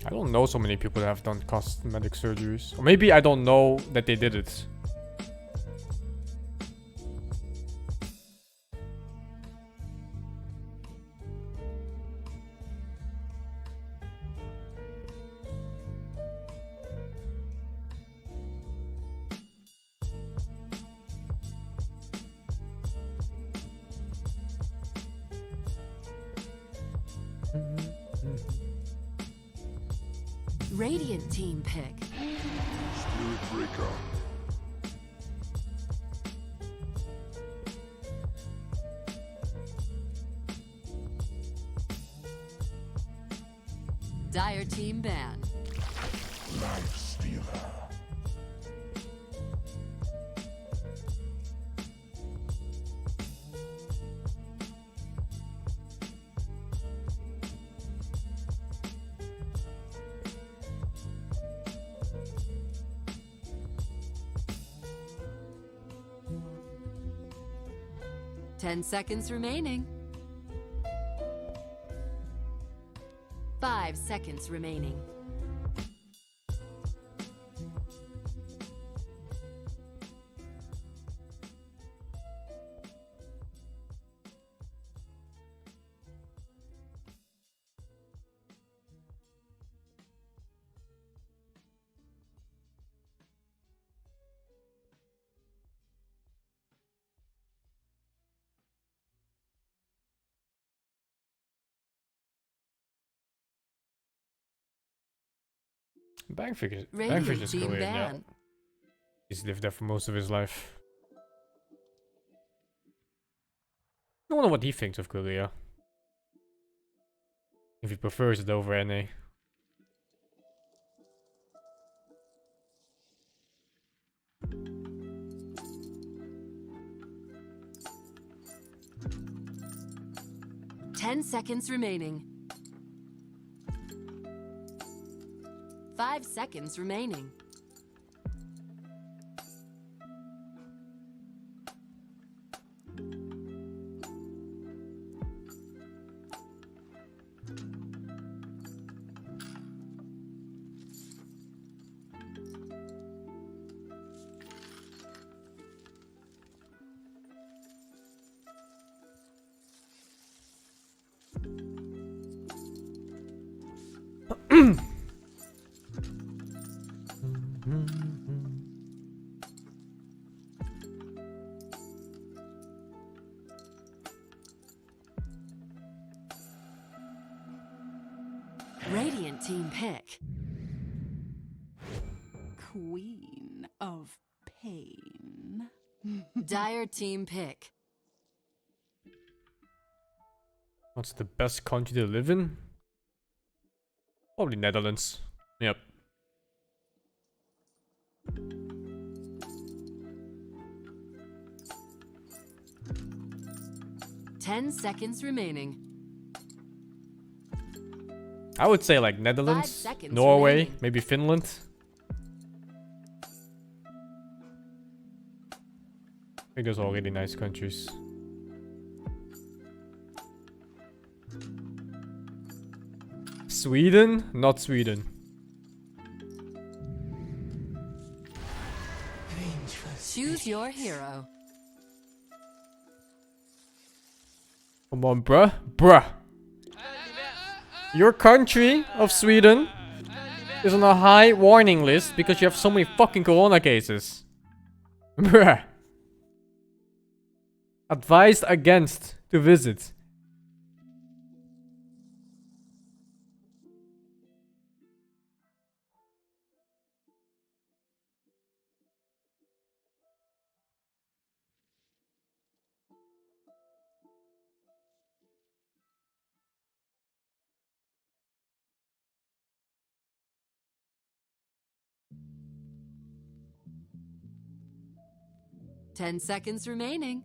I don't know so many people that have done cosmetic surgeries. Or maybe I don't know that they did it. Radiant team pick. Spirit Breaker. Dire team ban. Life Stealer. Ten seconds remaining. 5 seconds remaining. Bankfish is team Korean, yeah. ban. He's lived there for most of his life. I wonder what he thinks of Korea. If he prefers it over NA. Ten seconds remaining. 5 seconds remaining. Radiant team pick. Queen of pain. Dire team pick. What's the best country to live in? Probably Netherlands. Yep. Ten seconds remaining. I would say like 5 Netherlands, seconds Norway, remaining. maybe Finland. I think those are all really nice countries. Sweden? Not Sweden. Choose your hero. Come on, bruh. Bruh. Your country of Sweden is on a high warning list because you have so many fucking corona cases. Bruh. Advised against to visit. Ten seconds remaining.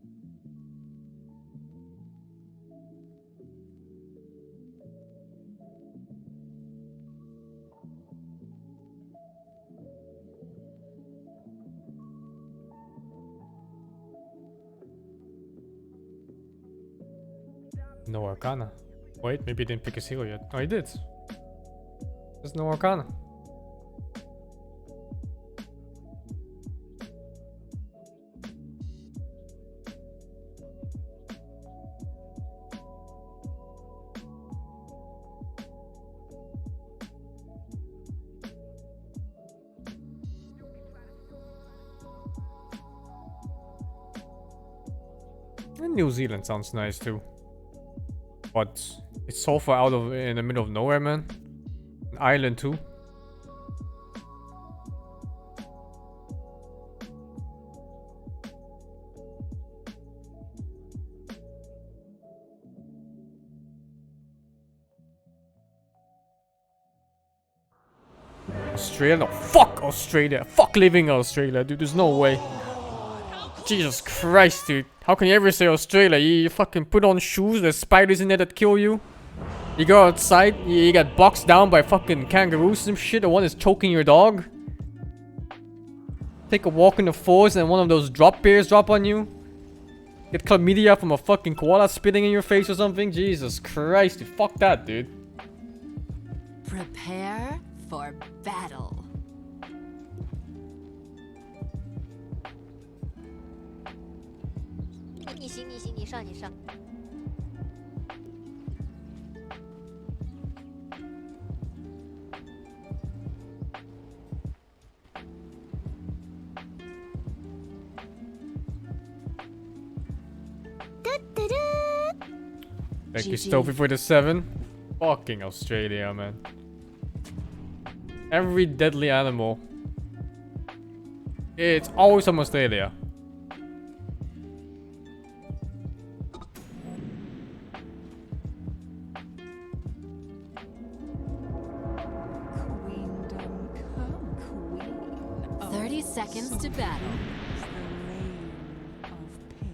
No Arcana. Wait, maybe he didn't pick his hero yet. Oh, he did. There's no Arcana. And New Zealand sounds nice too. But it's so far out of in the middle of nowhere, man. An island too. Australia? No, fuck Australia. Fuck living in Australia, dude. There's no way. Jesus Christ, dude. How can you ever say Australia? You fucking put on shoes, there's spiders in there that kill you. You go outside, you get boxed down by fucking kangaroos and shit. The one is choking your dog. Take a walk in the forest and one of those drop bears drop on you. Get chlamydia from a fucking koala spitting in your face or something. Jesus Christ, dude. Fuck that, dude. Prepare for battle.你上，你上。Thank you, Stoffy, for the 7. Fucking Australia, man. Every deadly animal. It's always from Australia. Queendom come, queen of 30 seconds to battle. the reign of pain.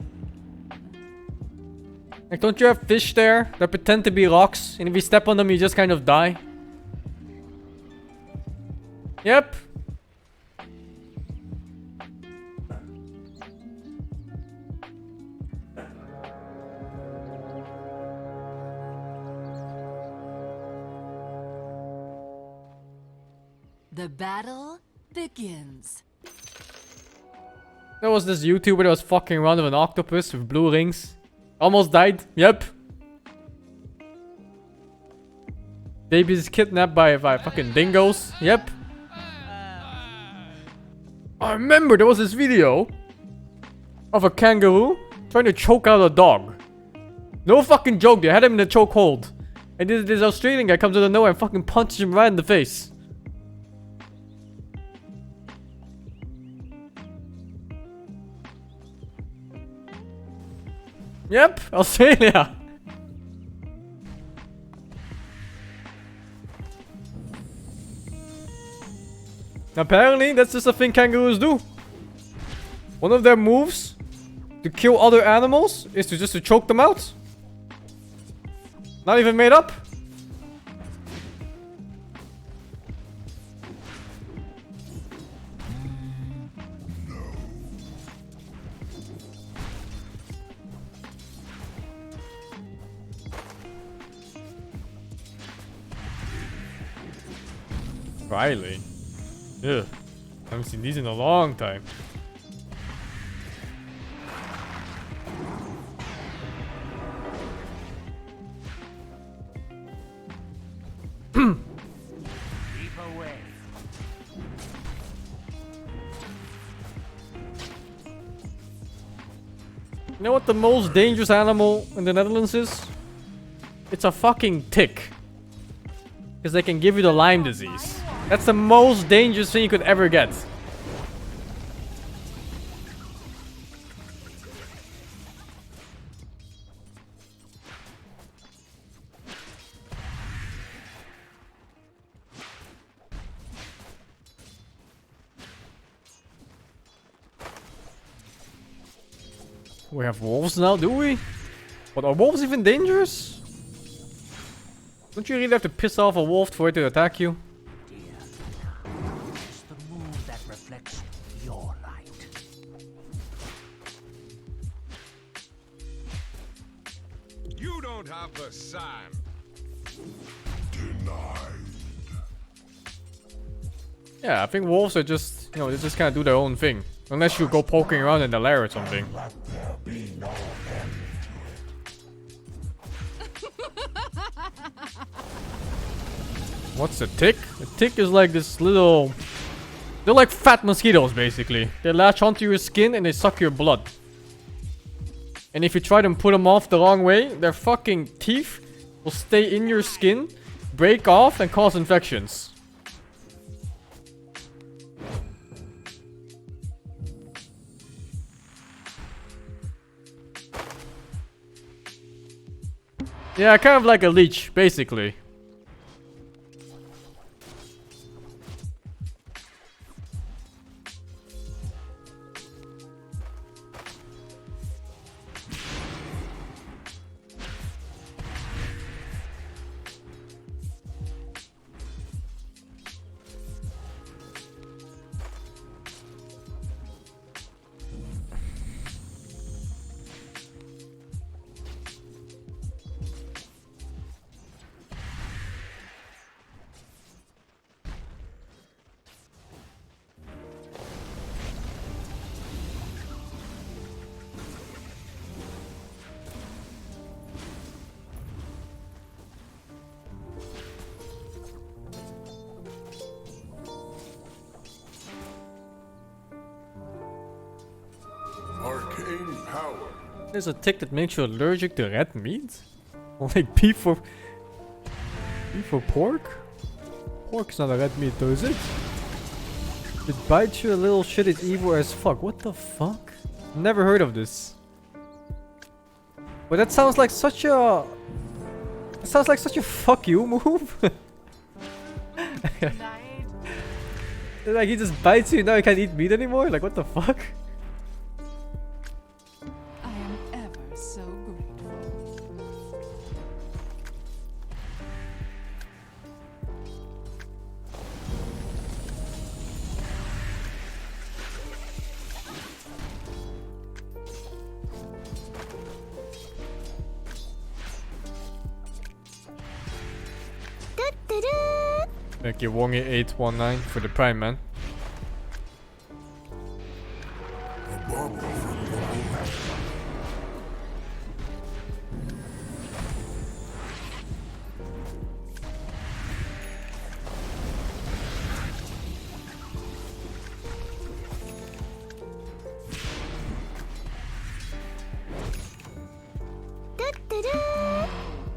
Like, don't you have fish there that pretend to be rocks, and if you step on them, you just kind of die? Yep. The battle begins. There was this YouTuber that was fucking around with an octopus with blue rings. Almost died. Yep. Baby's kidnapped by fucking dingoes. Yep. I remember there was this video of a kangaroo trying to choke out a dog. No fucking joke, they had him in a chokehold. And this Australian guy comes out of nowhere and fucking punches him right in the face. Yep, Australia. Apparently, that's just a thing kangaroos do. One of their moves to kill other animals is to choke them out. Not even made up. Riley. Ugh. Haven't seen these in a long time. Keep away. You know what the most dangerous animal in the Netherlands is? It's a fucking tick. Because they can give you the Lyme disease. That's the most dangerous thing you could ever get. We have wolves now, do we? But are wolves even dangerous? Don't you really have to piss off a wolf for it to attack you? It's the move that reflects your light. You don't have the sand. Yeah, I think wolves are just, you know, they just kind of do their own thing. Unless you go poking around in the lair or something. What's a tick? A tick is like this little... They're like fat mosquitoes, basically. They latch onto your skin and they suck your blood. And if you try to put them off the wrong way, their fucking teeth will stay in your skin, break off, and cause infections. Yeah, kind of like a leech, basically. Arcane power. There's a tick that makes you allergic to red meat? Like beef or pork? Pork's not a red meat though, is it? It bites you a little shit is evil as fuck. What the fuck? Never heard of this. But that sounds like such a... That sounds like such a fuck you move. Like he just bites you, now he can't eat meat anymore? Like what the fuck? I am ever so grateful. Make it Wongy 819 for the Prime Man.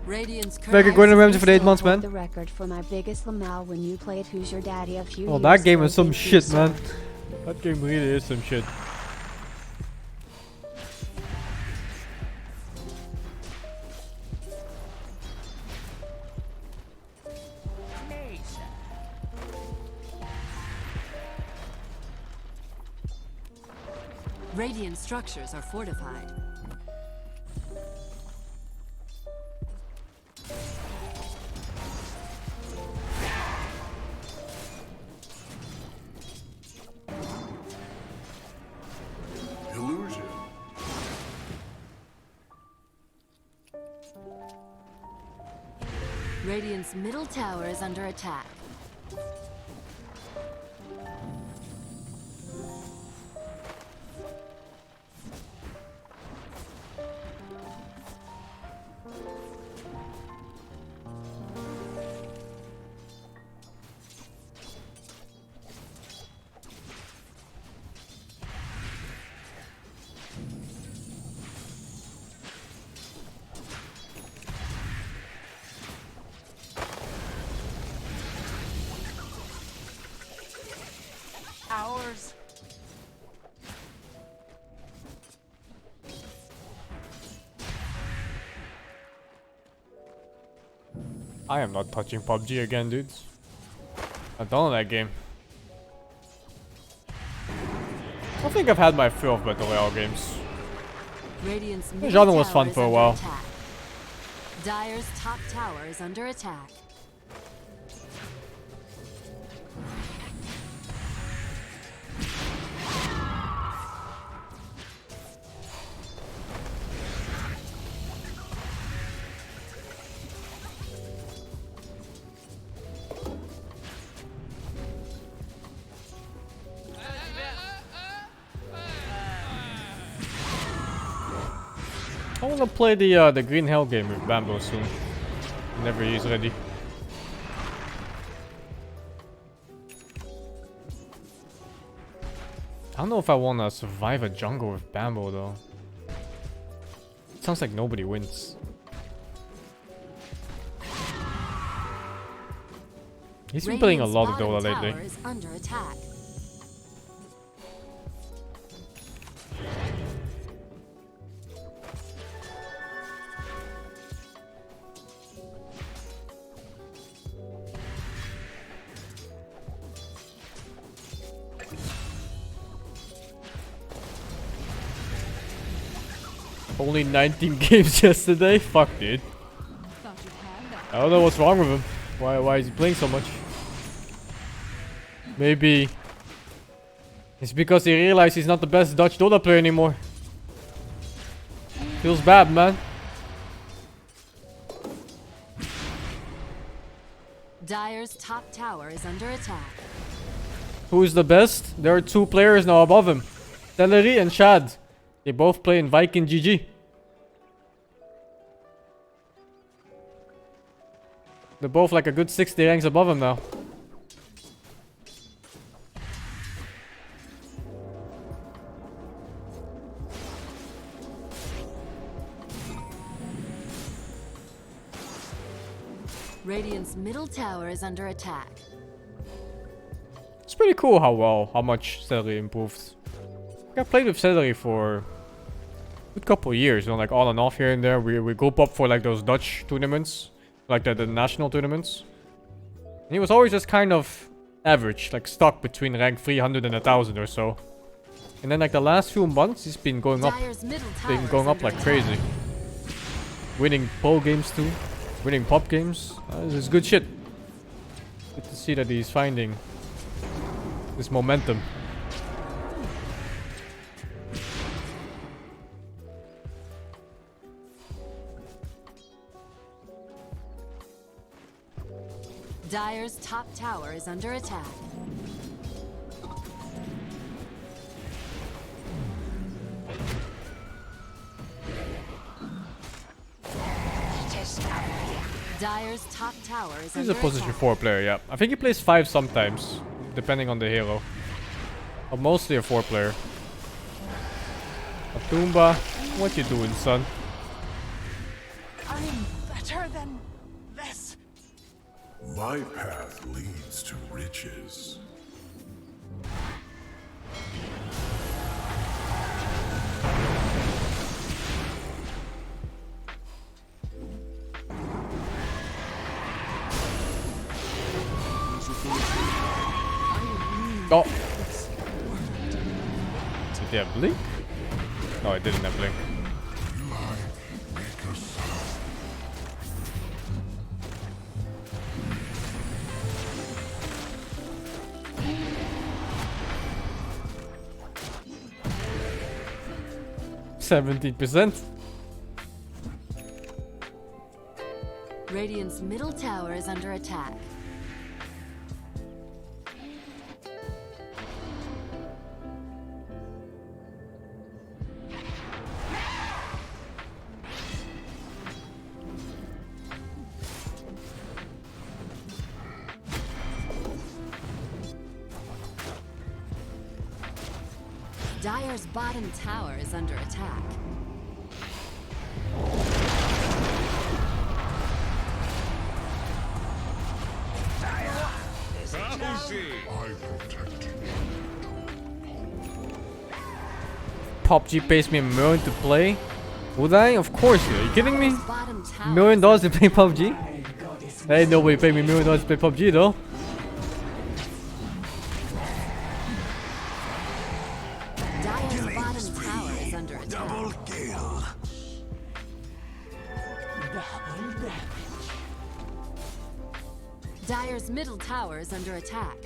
Radiant's Thank you, Gordon Ramsay, for the 8 months, Hold man. the record for my biggest Lamal when you played Who's Your Daddy a few Oh, years that game ago. is some Thank you shit, so man. That game really is some shit. Radiant structures are fortified. Illusion. Radiant's middle tower is under attack. Ours. I am not touching PUBG again, dudes. I'm done with that game. I think I've had my fill of Battle Royale games. Radiant's The middle genre was tower fun is for a under while. attack. Dire's top tower is under attack. I wanna play the Green Hell game with Bambo soon. Whenever he's ready. I don't know if I wanna survive a jungle with Bambo though. It sounds like nobody wins. He's been playing a Radiant's lot of bottom Dota lately. tower is under attack. Only 19 games yesterday? Fuck, dude. Thought you'd have that. I don't know what's wrong with him. Why is he playing so much? Maybe it's because he realized he's not the best Dutch Dota player anymore. Feels bad, man. Dire's top tower is under attack. Who is the best? There are two players now above him. Tellery and Shad. They both play in Viking GG. They're both like a good 60 ranks above him now. Radiant's middle tower is under attack. pretty cool how much Celery improved. I played with Celery for a good couple of years, you know, like on and off here and there. We group up for like those Dutch tournaments, like the national tournaments. And he was always just kind of average, like stuck between rank 300 and 1000 or so. And then like the last few months, he's been going up, like crazy. Winning pro games too, winning pop games. This is good shit. Good to see that he's finding this momentum. Dire's top tower is under attack. Dire's top tower is He's under a position attack. 4 player, yeah. I think he plays 5 sometimes, depending on the hero. But mostly a 4 player. Atumba, what you doing, son? I'm better than this. My path leads to riches. Oh! Did he have blink? No, I didn't have blink. %. Radiant's middle tower is under attack. Dire's bottom tower is under attack. PUBG pays me $1 million to play? Would I? Of course. Are you kidding me? Bottom tower $1 million to play PUBG? Ain't nobody pay me $1 million to play PUBG though. Dire's bottom tower is under attack. Double kill. Dire's middle tower is under attack.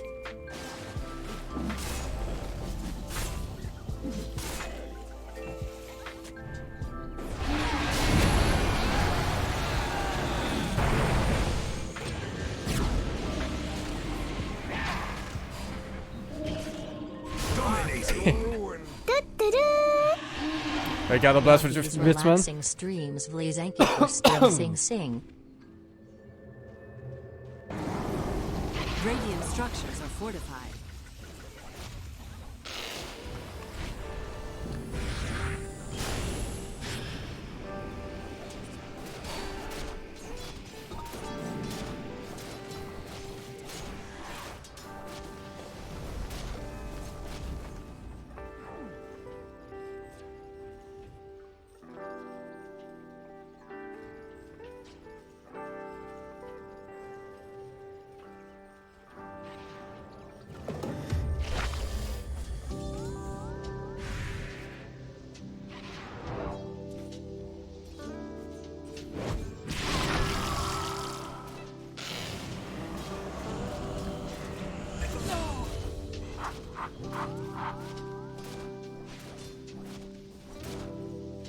I got a blast for 50 minutes, man. Relaxing streams Vlizanki for stream SingSing. Radiant structures are fortified.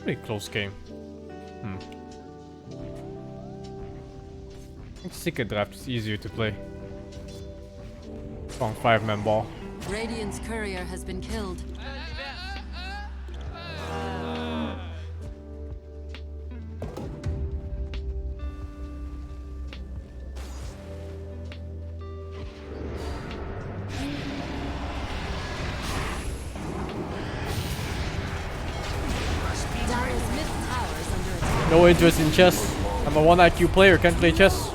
Pretty close game. I think Secret Draft is easier to play. Strong 5-man ball. Radiant's courier has been killed. Dire's middle tower is under attack. No interest in chess. I'm a 1 IQ player, can't play chess.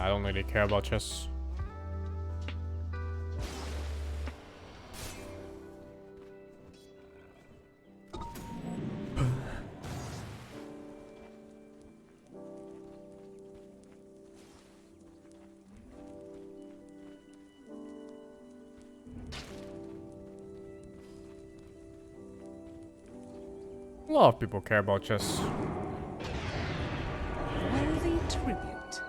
I don't really care about chess. A lot of people care about chess. Worthy tribute.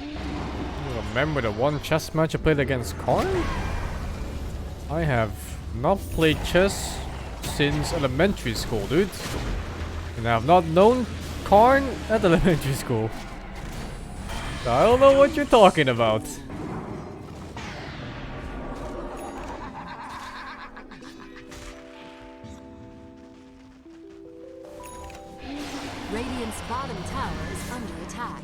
You remember the one chess match I played against Karn? I have not played chess since elementary school, dude. And I have not known Karn at elementary school. So I don't know what you're talking about. Radiant's bottom tower is under attack.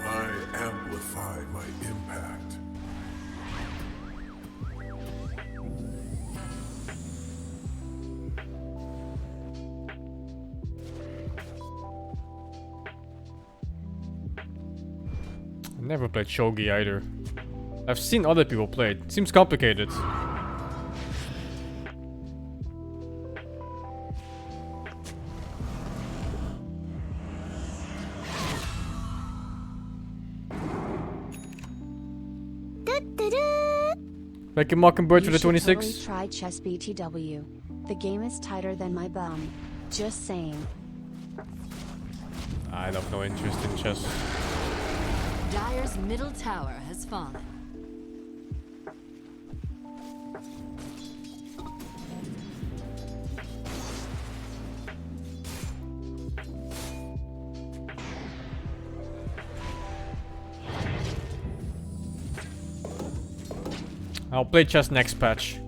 I amplify my impact. I never played shogi either. I've seen other people play it. Seems complicated. Thank you, Mockingbird, for the You should 26. totally try chess BTW. The game is tighter than my bum. Just saying. I have no interest in chess. Dire's middle tower has fallen. I'll play chess next patch. My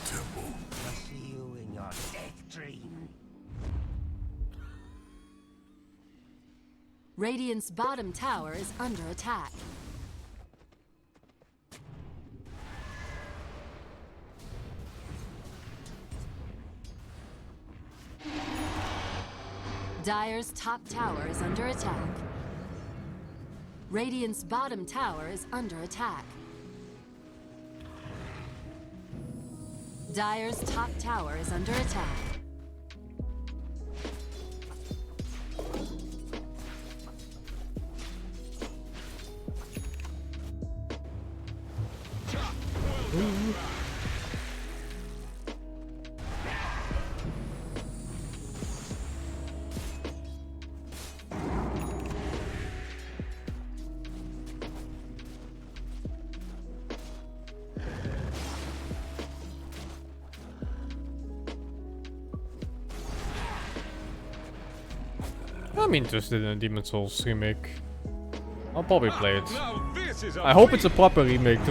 temple. I'll see you in your death dream. Radiant's bottom tower is under attack. Dire's top tower is under attack. Radiant's bottom tower is under attack. Dire's top tower is under attack. I'm interested in a Demon's Souls remake. I'll probably play it. Now this is a I hope it's a proper remake too.